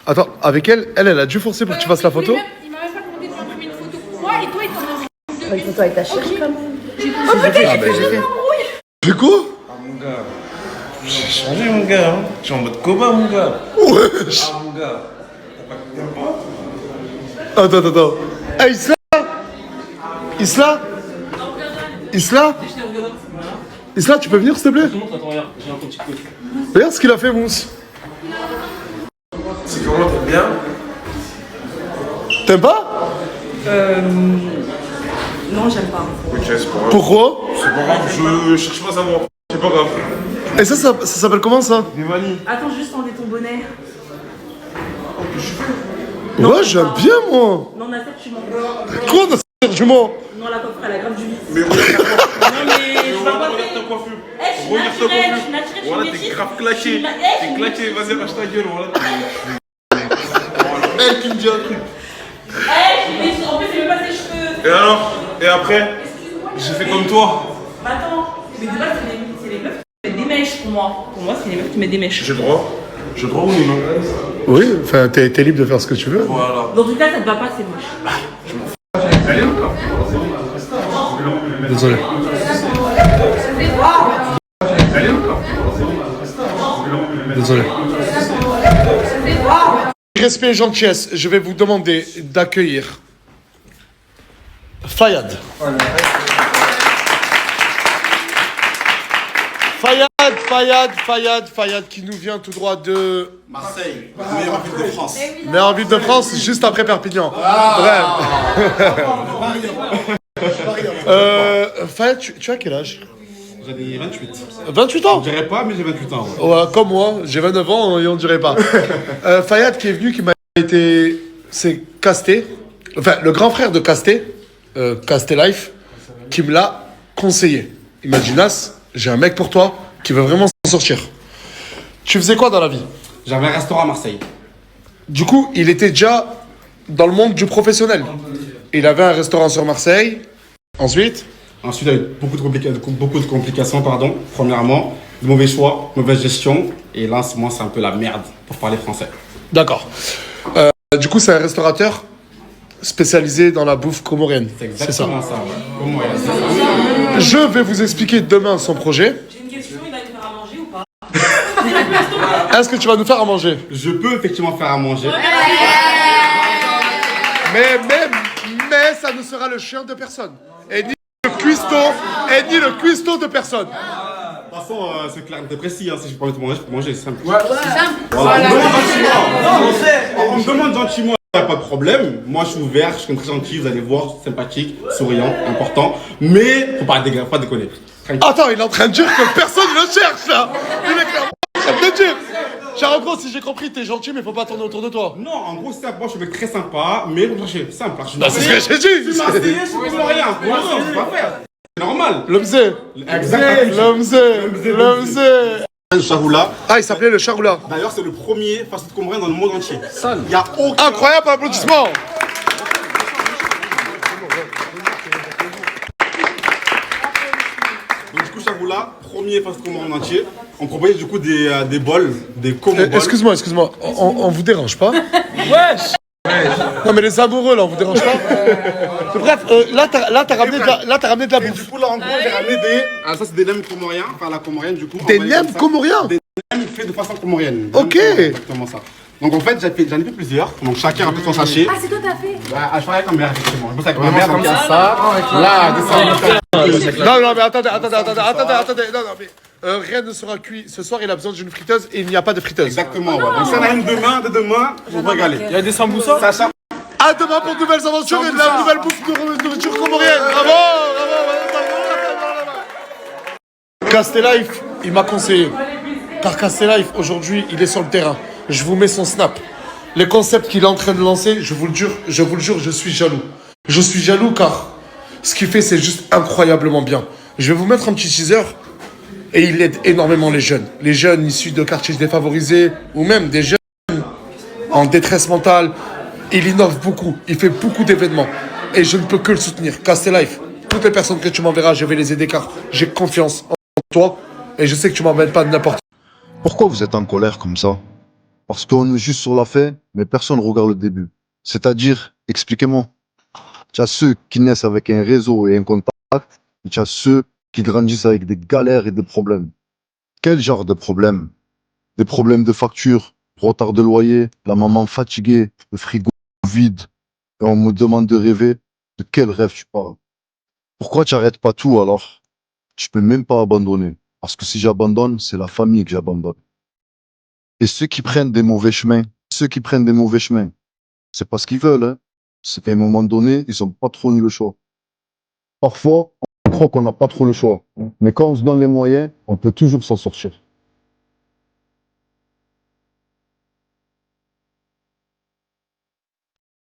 Attends, avec elle a dû forcer pour que tu fasses la photo? Il m'a même pas demandé de m'imprimer une photo pour moi et toi, il t'en a envoyé Une photo avec ta chérie quand même. j'ai fait. C'est quoi? Ah mon gars, j'ai changé mon gars, hein. Je suis en mode combat mon gars. Wesh! Ah mon gars, Attends. Hey, Isla, tu peux venir s'il te plaît? Attends, regarde, j'ai un petit coup. Regarde ce qu'il a fait, Mousse. c'est comment t'es bien? T'aimes pas? Non, j'aime pas. Ok, c'est pas grave. Pourquoi? C'est pas grave, je cherche pas à savoir. C'est pas grave. Et ça s'appelle comment ça? Des vanilles. Attends, juste enlever ton bonnet. Ouais, j'aime bien moi. Non, Nasser, tu mens. Quoi, Nasser, je mens? Non, la coiffure, elle a grave du vice. Mais regarde ta coiffure. Non, mais je vais pas Regarde ta coiffure. Eh, je suis Regarde ta naturelle, coiffure. je suis naturelle, je suis Voilà, t'es métisse. grave claqué. T'es claqué, vas-y, arrache ta gueule. Voilà. Elle qui me dit un truc. Eh, je suis métisse. En plus, c'est même pas ses cheveux. Et alors? Et après? J'ai fait comme toi. Bah attends, mais de base, c'est les meufs qui mettent des mèches pour moi. Pour moi, c'est les meufs qui mettent des mèches. J'ai le droit. J'ai le droit ou non? Oui, enfin, t'es libre de faire ce que tu veux. Voilà. Dans tout cas, ça te va pas, c'est moche. Désolé. Désolé. Respect et gentillesse, je vais vous demander d'accueillir Fayad. Fayad qui nous vient tout droit de Marseille, meilleure ville de France. meilleure ville de France, juste après Perpignan. Bref. Fayad, tu as quel âge? J'en ai 28. 28 ans? Je dirais pas, mais j'ai 28 ans. Ouais, comme moi, j'ai 29 ans et on dirait pas. Fayad qui est venu, qui m'a été... C'est Casté, enfin le grand frère de Casté, Casté Life, qui me l'a conseillé. Il m'a dit, Nas, j'ai un mec pour toi qui veut vraiment s'en sortir. Tu faisais quoi dans la vie? J'avais un restaurant à Marseille. Du coup, il était déjà dans le monde du professionnel. Il avait un restaurant sur Marseille. Ensuite, avec beaucoup de complications, pardon. Premièrement, de mauvais choix, mauvaise gestion. Et là, moi, c'est un peu la merde pour parler français. d'accord. Du coup, c'est un restaurateur spécialisé dans la bouffe comorienne. C'est C'est ça. exactement ça. Ouais. Comment elle Je vais vous expliquer demain son projet. J'ai une question, il va nous faire à manger ou pas? Est-ce que tu vas nous faire à manger? Je peux effectivement faire à manger. Mais ça ne sera le chien de personne. Et ni le cuistot de personne. De toute façon, c'est clair et précis. Hein. Si je peux te manger, je peux manger. C'est simple. C'est simple. Voilà. On me demande gentiment, il n'y a pas de problème. Moi, je suis ouvert, je suis très gentil, vous allez voir, sympathique, souriant, important. Mais faut pas déconner. Attends, il est en train de dire que personne ne le cherche là. Il est clairement en train de dire. En gros, si j'ai compris, t'es gentil, mais faut pas tourner autour de toi. Non, en gros, c'est moi, je suis un mec très sympa, mais vous cherchez, simple. Bah, c'est ce que j'ai dit. Je suis Marseillais, je suis pour rien. Pour l'instant, je peux pas faire. C'est normal. L'Omzé. Le Charoula. Ah, il s'appelait le Charoula. D'ailleurs, c'est le premier fast-food comorien dans le monde entier. Il y a aucun... Incroyable, applaudissements. Donc du coup, Charoula, premier fast-food comorien entier. On proposait du coup des bols, des combo bols. Excuse-moi, on vous dérange pas? Wesh. Non mais les amoureux là, on vous dérange pas? Bref, là t'as ramené de la Et bouffe. du coup là en gros j'ai ramené des... Ah ça c'est des nems comoriens, enfin la comorienne du coup. Des nems comoriens? Des nems faits de façon comorienne. Ok. C'est exactement ça. Donc en fait, j'en ai fait plusieurs. Donc chacun a un peu son sachet. Ah, c'est toi t'as fait? Bah, je travaille avec ma mère, effectivement. Je bosse avec ma mère, donc il y a ça. Là, Non, mais attendez. Non, mais rien ne sera cuit. Ce soir, il a besoin d'une friteuse et il n'y a pas de friteuse. Exactement, ouais. Donc si on a une demain, vous vous régalez. Il y a des samboussas? Sacha. À demain pour de nouvelles aventures et de la nouvelle bouffe de nourriture comorienne. Bravo. Castelife, il m'a conseillé. Car Castelife, aujourd'hui, il est sur le terrain. Je vous mets son snap. Les concepts qu'il est en train de lancer, je vous le jure, je suis jaloux. Je suis jaloux car ce qu'il fait, c'est juste incroyablement bien. Je vais vous mettre un petit teaser. Et il aide énormément les jeunes. Les jeunes issus de quartiers défavorisés ou même des jeunes en détresse mentale. Il innove beaucoup. Il fait beaucoup d'événements. Et je ne peux que le soutenir. Castelife, toutes les personnes que tu m'enverras, je vais les aider car j'ai confiance en toi. Et je sais que tu m'emmènes pas de n'importe quoi. Pourquoi vous êtes en colère comme ça? Parce qu'on est juste sur la fin, mais personne ne regarde le début. C'est-à-dire, expliquez-moi. Tu as ceux qui naissent avec un réseau et un contact, et tu as ceux qui grandissent avec des galères et des problèmes. Quel genre de problèmes? Des problèmes de facture, retard de loyer, la maman fatiguée, le frigo vide, et on me demande de rêver. De quel rêve tu parles? Pourquoi tu n'arrêtes pas tout alors? Tu peux même pas abandonner. Parce que si j'abandonne, c'est la famille que j'abandonne. Et ceux qui prennent des mauvais chemins, c'est pas ce qu'ils veulent, hein. C'est qu'à un moment donné, ils ont pas trop eu le choix. Parfois, on croit qu'on n'a pas trop le choix. Mais quand on se donne les moyens, on peut toujours s'en sortir.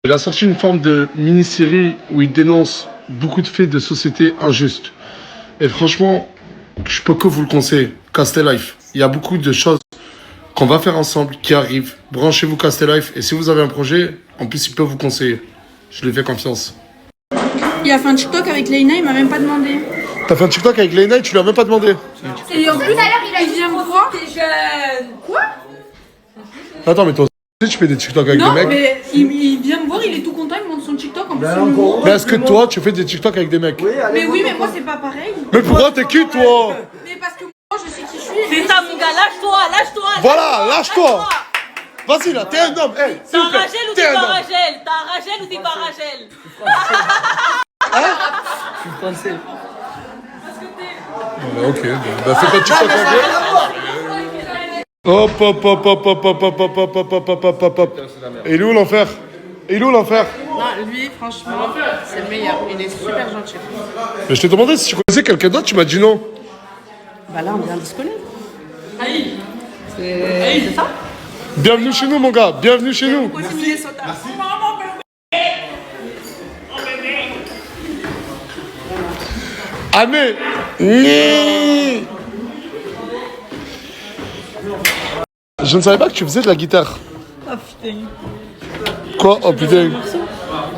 Il a sorti une forme de mini-série où il dénonce beaucoup de faits de société injustes. Et franchement, je peux que vous le conseiller. Castelife. Il y a beaucoup de choses qu'on va faire ensemble qui arrivent. Branchez-vous Castelife. Et si vous avez un projet, en plus, il peut vous conseiller. Je lui fais confiance. Il a fait un TikTok avec Leïna, il m'a même pas demandé. T'as fait un TikTok avec Leïna et tu lui as même pas demandé. Et en plus, il vient me voir. Quoi? Attends, mais toi aussi, tu fais des TikTok avec Non, des mecs. mais il vient me voir, il est tout content, il me montre son TikTok en plus. il me montre. Mais est-ce que toi, tu fais des TikTok avec des mecs? Mais oui, mais moi c'est pas pareil. Mais pourquoi t'es qui, toi? Mais parce que moi je sais qui je suis. C'est ça, mon gars, lâche-toi. Voilà, lâche-toi. Vas-y là, t'es un homme. Hey, T'es un Rachel ou t'es pas Rachel? T'es un Rachel ou t'es pas Rachel? Je suis français. Ok, bah fais pas TikTok avec. Hop. Et il est où l'enfer? Non, lui, franchement, c'est le meilleur. Il est super gentil. Mais je t'ai demandé si tu connaissais quelqu'un d'autre, tu m'as dit non. Bah là, on vient de se connaître. C'est ça? Bienvenue chez nous, mon gars. Bienvenue chez nous. Ah mais... Je ne savais pas que tu faisais de la guitare. Oh putain. Quoi? Oh putain.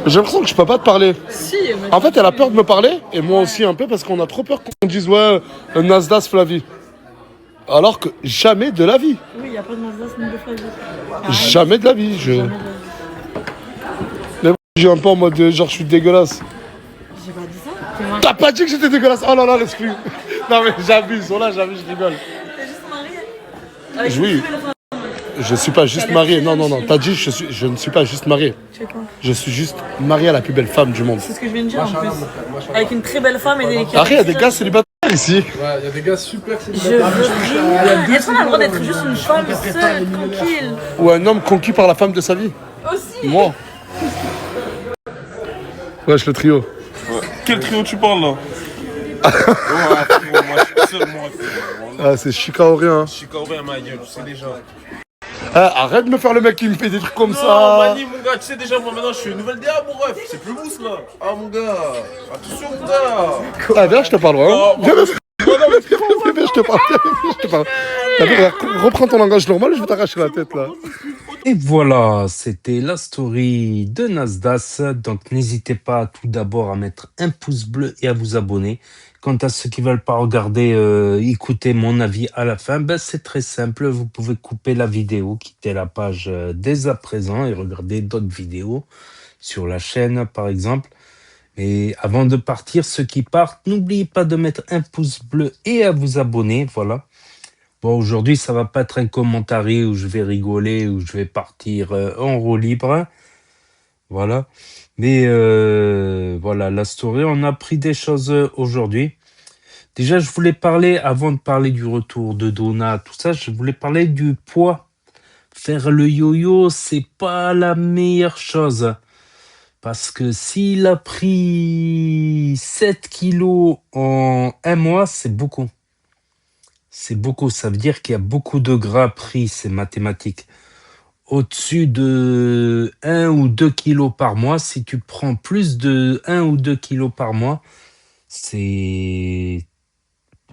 J'ai l'impression que je peux pas te parler. Si, En fait, elle a peur de me parler, et moi aussi un peu, parce qu'on a trop peur qu'on dise ouais, Nasdaq Flavie. Alors que jamais de la vie. Oui, il n'y a pas de Nasdaq ni de Flavie. Jamais de la vie. Mais j'ai un peu en mode genre je suis dégueulasse. J'ai pas dit ça. T'as pas dit que j'étais dégueulasse? Oh là là, l'exclu. Non mais j'abuse, oh là j'abuse, je rigole. T'es juste mariée? Oui. Je suis pas juste marié. Non. T'as dit je ne suis pas juste marié. Tu sais quoi? Je suis juste marié à la plus belle femme du monde. C'est ce que je viens de dire en plus. Avec une très belle femme et des... Après, il y a des gars célibataires ici. Ouais, il y a des gars super Je veux rien. Est-ce qu'on a le droit d'être juste une femme seule, tranquille? Ou un homme conquis par la femme de sa vie. Aussi. Moi. Wesh, le trio. Quel trio tu parles là? Ah, c'est Chicaorien. Hein. Chicaorien, ma gueule, tu sais déjà. Arrête de me faire le mec qui me fait des trucs comme Non, ça. Mani, mon gars, tu sais déjà, moi maintenant je suis une nouvelle DA, mon ref. C'est plus mousse là. Ah, mon gars. Attention, mon gars. Ah, viens, je te parle, hein. Oh, Viens, je te parle. T'as vu, reprends ton langage normal, je vais t'arracher la tête là. Et voilà, c'était la story de Nasdaq. Donc n'hésitez pas tout d'abord à mettre un pouce bleu et à vous abonner. Quant à ceux qui veulent pas regarder, écouter mon avis à la fin, ben c'est très simple. Vous pouvez couper la vidéo, quitter la page dès à présent et regarder d'autres vidéos sur la chaîne par exemple. Et avant de partir, ceux qui partent, n'oubliez pas de mettre un pouce bleu et à vous abonner. Voilà. Bon, aujourd'hui, ça va pas être un commentaire où je vais rigoler, où je vais partir en roue libre. Voilà. Mais voilà, la story, on a appris des choses aujourd'hui. Déjà, je voulais parler, avant de parler du retour de Donna, tout ça, je voulais parler du poids. Faire le yo-yo, c'est pas la meilleure chose. Parce que s'il a pris 7 kilos en un mois, c'est beaucoup. C'est beaucoup, ça veut dire qu'il y a beaucoup de gras pris, c'est mathématique. Au-dessus de 1 ou 2 kilos par mois, si tu prends plus de 1 ou 2 kilos par mois, c'est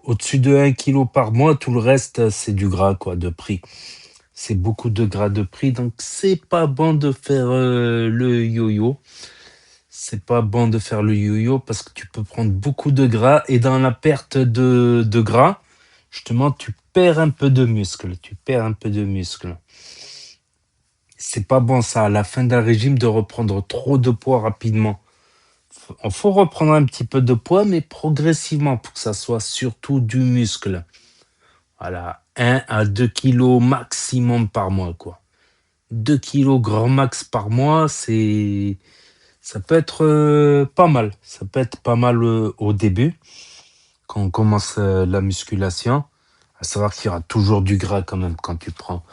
au-dessus de 1 kilo par mois, tout le reste, c'est du gras, quoi, de prix. C'est beaucoup de gras de prix, donc c'est pas bon de faire le yo-yo. C'est pas bon de faire le yo-yo parce que tu peux prendre beaucoup de gras et dans la perte de gras, justement, tu perds un peu de muscle. Tu perds un peu de muscle. C'est pas bon ça, à la fin d'un régime, de reprendre trop de poids rapidement. Il faut reprendre un petit peu de poids, mais progressivement pour que ça soit surtout du muscle. Voilà, 1 à 2 kilos maximum par mois, quoi. 2 kilos grand max par mois, ça peut être pas mal. Ça peut être pas mal au début, quand on commence la musculation. À savoir qu'il y aura toujours du gras quand même quand tu prends.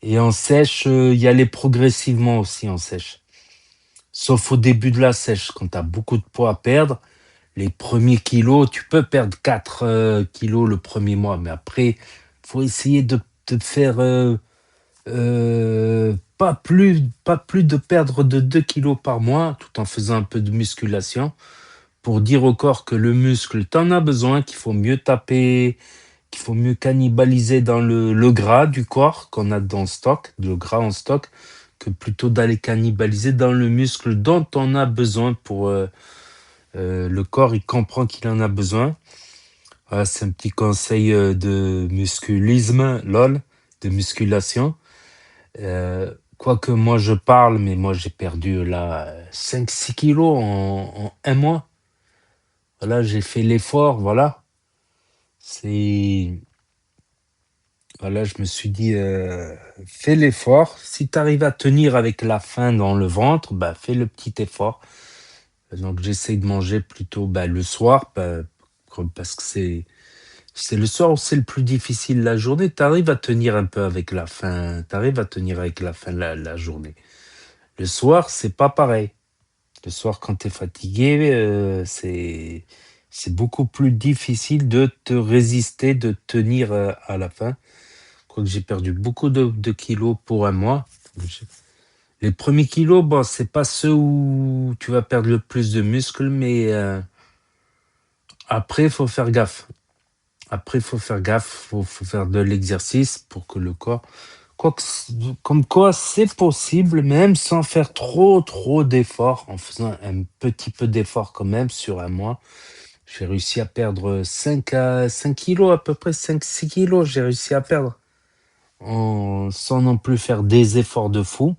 Et en sèche, y aller progressivement aussi en sèche. Sauf au début de la sèche, quand tu as beaucoup de poids à perdre. Les premiers kilos, tu peux perdre 4 kilos le premier mois, mais après, faut essayer de faire pas plus de perdre de 2 kilos par mois, tout en faisant un peu de musculation, pour dire au corps que le muscle, t'en as besoin, qu'il faut mieux taper, qu'il faut mieux cannibaliser dans le gras du corps qu'on a dans le stock, le gras en stock, que plutôt d'aller cannibaliser dans le muscle dont on a besoin pour... le corps, il comprend qu'il en a besoin. Voilà, c'est un petit conseil de musculisme, lol, de musculation. Quoique moi je parle, mais moi j'ai perdu là 5-6 kilos en un mois. Voilà, j'ai fait l'effort, voilà. Voilà, je me suis dit, fais l'effort. Si tu arrives à tenir avec la faim dans le ventre, bah, fais le petit effort. Donc j'essaye de manger plutôt le soir, parce que c'est le soir où c'est le plus difficile la journée. Tu arrives à tenir un peu avec la faim, la journée. Le soir, c'est pas pareil. Le soir, quand tu es fatigué, c'est beaucoup plus difficile de te résister, de tenir à la fin. Quoique j'ai perdu beaucoup de kilos pour un mois. Les premiers kilos, bon, c'est pas ceux où tu vas perdre le plus de muscles, mais après, il faut faire gaffe. Après, il faut faire gaffe, faut faire de l'exercice pour que le corps... Comme quoi, c'est possible, même sans faire trop d'efforts, en faisant un petit peu d'effort quand même sur un mois. J'ai réussi à perdre 5 kilos, à peu près 5-6 kilos, j'ai réussi à perdre. Sans non plus faire des efforts de fou.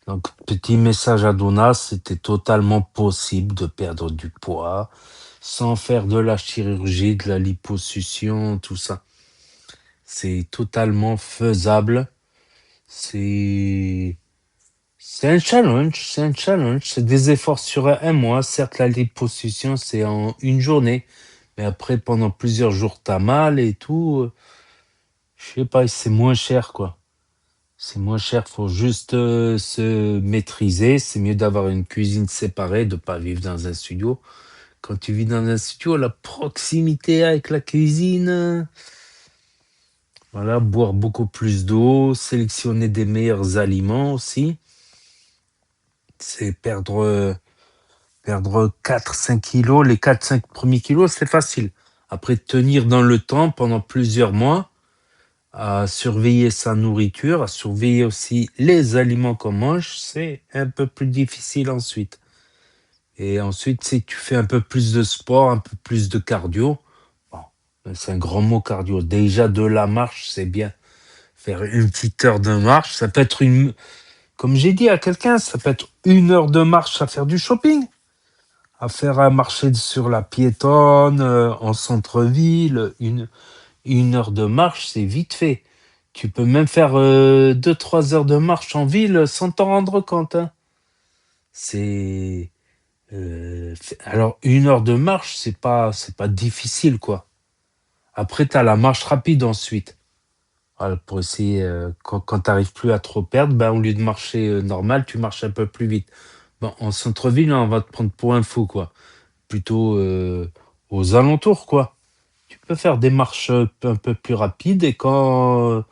Donc, petit message à Donna, c'était totalement possible de perdre du poids sans faire de la chirurgie, de la liposuction, tout ça. C'est totalement faisable. C'est un challenge, c'est des efforts sur un mois. Certes, la liposuction, c'est en une journée, mais après, pendant plusieurs jours, t'as mal et tout. Je sais pas, c'est moins cher, quoi. C'est moins cher, faut juste se maîtriser. C'est mieux d'avoir une cuisine séparée, de pas vivre dans un studio. Quand tu vis dans un studio, la proximité avec la cuisine, voilà, boire beaucoup plus d'eau, sélectionner des meilleurs aliments aussi. C'est perdre 4-5 kilos. Les 4-5 premiers kilos, c'est facile. Après, tenir dans le temps pendant plusieurs mois, à surveiller sa nourriture, à surveiller aussi les aliments qu'on mange, c'est un peu plus difficile ensuite. Et ensuite, si tu fais un peu plus de sport, un peu plus de cardio, bon, c'est un grand mot cardio. Déjà de la marche, c'est bien. Faire une petite heure de marche, ça peut être comme j'ai dit à quelqu'un, ça peut être 1 heure de marche à faire du shopping, à faire un marché sur la piétonne, en centre-ville, 1 heure de marche, c'est vite fait. Tu peux même faire 2-3 heures de marche en ville sans t'en rendre compte, hein. C'est alors 1 heure de marche, c'est pas difficile, quoi. Après, tu as la marche rapide ensuite. Voilà, pour essayer, quand tu n'arrives plus à trop perdre, ben, au lieu de marcher normal, tu marches un peu plus vite. Bon, en centre-ville, là, on va te prendre pour un fou, quoi. Plutôt aux alentours, quoi. Tu peux faire des marches un peu plus rapides et quand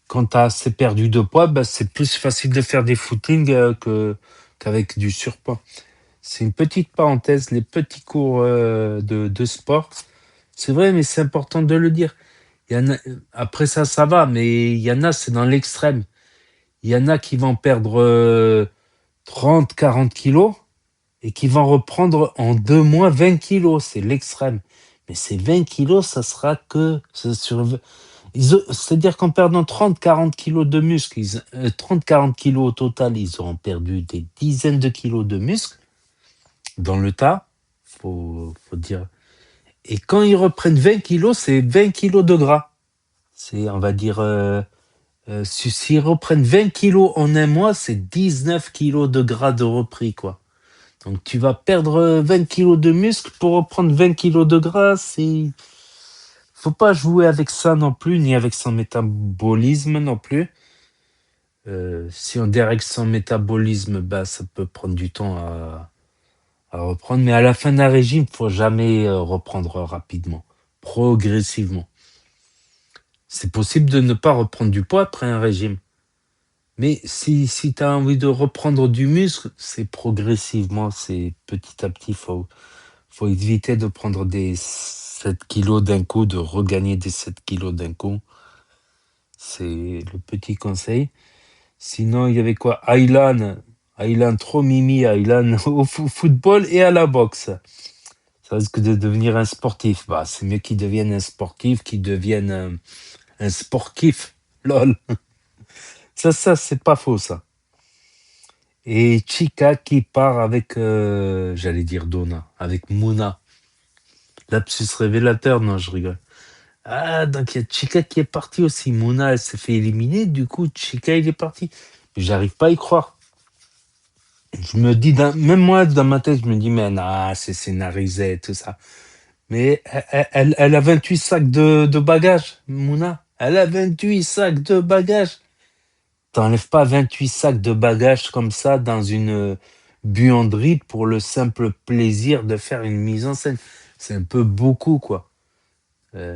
tu as assez perdu de poids, ben, c'est plus facile de faire des footings qu'avec du surpoids. C'est une petite parenthèse, les petits cours de sport. C'est vrai, mais c'est important de le dire. Il y en a, après ça, ça va, mais il y en a, c'est dans l'extrême. Il y en a qui vont perdre 30-40 kilos et qui vont reprendre en 2 mois 20 kilos. C'est l'extrême. Mais ces 20 kilos, ça sera que c'est-à-dire qu'en perdant 30-40 kilos de muscles, 30-40 kilos au total, ils auront perdu des dizaines de kilos de muscles dans le tas, faut dire. Et quand ils reprennent 20 kilos, c'est 20 kilos de gras. C'est, on va dire, s'ils reprennent 20 kilos en un mois, c'est 19 kilos de gras de repris, quoi. Donc tu vas perdre 20 kilos de muscle pour reprendre 20 kilos de gras. Faut pas jouer avec ça non plus, ni avec son métabolisme non plus. Si on dérègle son métabolisme, bah, ça peut prendre du temps à reprendre. Mais à la fin d'un régime, faut jamais reprendre rapidement, progressivement. C'est possible de ne pas reprendre du poids après un régime. Mais si tu as envie de reprendre du muscle, c'est progressivement, c'est petit à petit. Faut éviter de prendre des 7 kilos d'un coup, de regagner des 7 kilos d'un coup. C'est le petit conseil. Sinon, il y avait quoi? Aylan trop mimi, Aylan au football et à la boxe. Ça risque de devenir un sportif. Bah, c'est mieux qu'il devienne un sportif, qu'il devienne un sportif. Lol. Ça, c'est pas faux, ça. Et Chica qui part avec, j'allais dire Donna, avec Mouna. Lapsus révélateur, non, je rigole. Ah, donc il y a Chica qui est parti aussi. Mouna, elle s'est fait éliminer, du coup, Chica, il est parti. J'arrive pas à y croire. Je me dis, même moi, dans ma tête, je me dis, mais non, c'est scénarisé et tout ça. Mais elle a 28 sacs de bagages, Mouna. Elle a 28 sacs de bagages. T'enlèves pas 28 sacs de bagages comme ça dans une buanderie pour le simple plaisir de faire une mise en scène. C'est un peu beaucoup, quoi.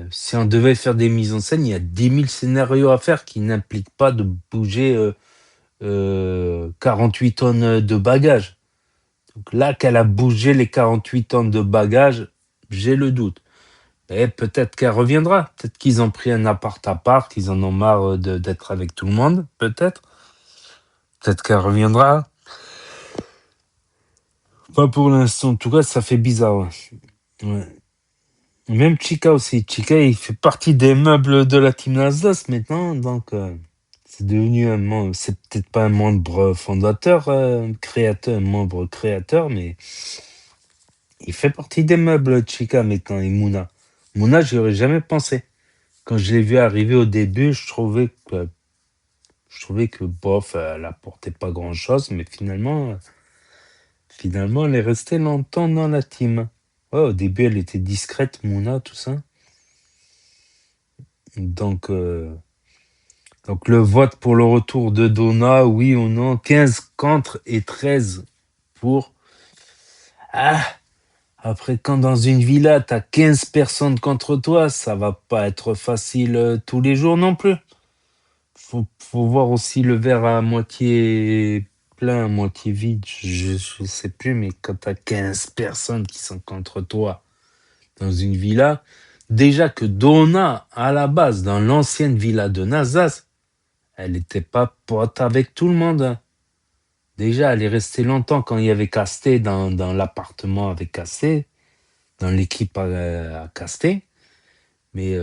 Si on devait faire des mises en scène, il y a 10 000 scénarios à faire qui n'impliquent pas de bouger 48 tonnes de bagages. Donc là, qu'elle a bougé les 48 tonnes de bagages, j'ai le doute. Et peut-être qu'elle reviendra. Peut-être qu'ils ont pris un appart à part, qu'ils en ont marre d'être avec tout le monde. Peut-être. Peut-être qu'elle reviendra. Pas pour l'instant. En tout cas, ça fait bizarre. Ouais. Ouais. Même Chica aussi. Chica, il fait partie des meubles de la team Nasdaq maintenant. Donc, c'est devenu un membre. C'est peut-être pas un membre fondateur, créateur, un membre créateur, mais il fait partie des meubles, Chica, maintenant, et Mouna. Mouna, j'y aurais jamais pensé. Quand je l'ai vu arriver au début, je trouvais que bof, elle apportait pas grand-chose, mais finalement, elle est restée longtemps dans la team. Ouais, au début, elle était discrète, Mouna, tout ça. Donc le vote pour le retour de Donna, oui ou non, 15 contre et 13 pour. Ah, après, quand dans une villa, t'as 15 personnes contre toi, ça va pas être facile tous les jours non plus. Faut voir aussi le verre à moitié plein, à moitié vide, je sais plus, mais quand t'as 15 personnes qui sont contre toi dans une villa, déjà que Donna, à la base, dans l'ancienne villa de Nazas, elle n'était pas pote avec tout le monde, hein. Déjà, elle est restée longtemps quand il y avait Casté dans l'appartement avec Casté, dans l'équipe à Casté. Mais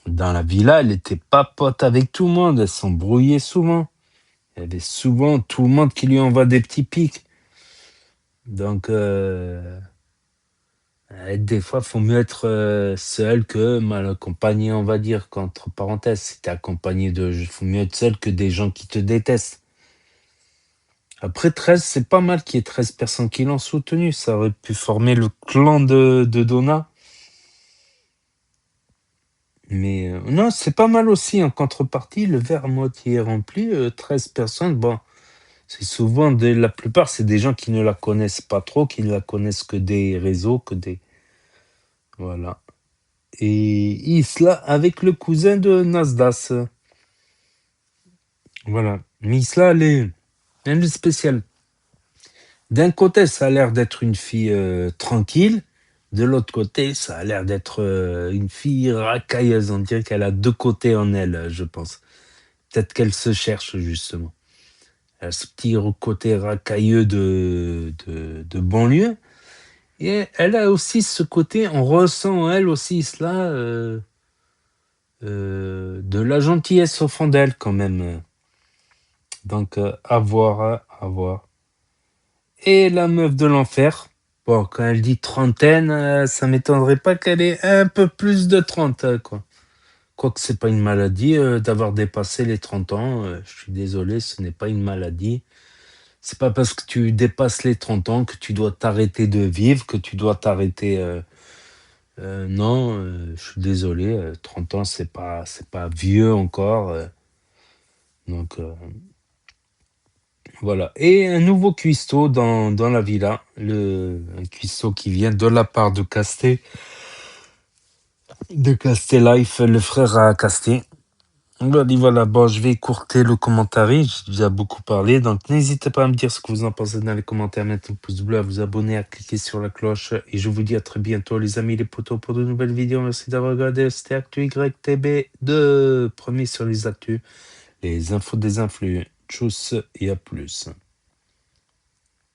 dans la villa, elle n'était pas pote avec tout le monde. Elle s'embrouillait souvent. Il y avait souvent tout le monde qui lui envoie des petits pics. Donc, Des fois, faut mieux être seul que mal accompagné, on va dire, qu'entre parenthèses. Si t'es accompagné faut mieux être seul que des gens qui te détestent. Après 13, c'est pas mal qu'il y ait 13 personnes qui l'ont soutenu. Ça aurait pu former le clan de Donna. Mais non, c'est pas mal aussi. En contrepartie, le verre à moitié rempli, 13 personnes, bon, c'est souvent, la plupart, c'est des gens qui ne la connaissent pas trop, qui ne la connaissent que des réseaux, que des... Voilà. Et Isla avec le cousin de Nasdas. Voilà. Mais Isla, elle est spéciale. D'un côté, ça a l'air d'être une fille tranquille. De l'autre côté, ça a l'air d'être une fille racailleuse. On dirait qu'elle a deux côtés en elle, je pense. Peut-être qu'elle se cherche, justement. Elle a ce petit côté racailleux de banlieue. Et elle a aussi ce côté, on ressent, elle aussi, cela, de la gentillesse au fond d'elle, quand même. Donc, à voir, hein, à voir. Et la meuf de l'enfer, bon, quand elle dit trentaine, ça m'étonnerait pas qu'elle ait un peu plus de 30, quoi. Quoique c'est pas une maladie d'avoir dépassé les 30 ans. Je suis désolé, ce n'est pas une maladie. C'est pas parce que tu dépasses les 30 ans que tu dois t'arrêter de vivre, que tu dois t'arrêter. Non, je suis désolé, 30 ans, c'est pas vieux encore. Donc, voilà. Et un nouveau cuistot dans la villa. Un cuistot qui vient de la part de Casté. De Casté Life, le frère à Casté. Voilà, bon, je vais écourter le commentaire, j'ai déjà beaucoup parlé, donc n'hésitez pas à me dire ce que vous en pensez dans les commentaires, mettre un pouce bleu, à vous abonner, à cliquer sur la cloche, et je vous dis à très bientôt les amis, les potos, pour de nouvelles vidéos. Merci d'avoir regardé, c'était Actu YTB2, premier sur les actus, les infos des influx. Tchuss et à plus.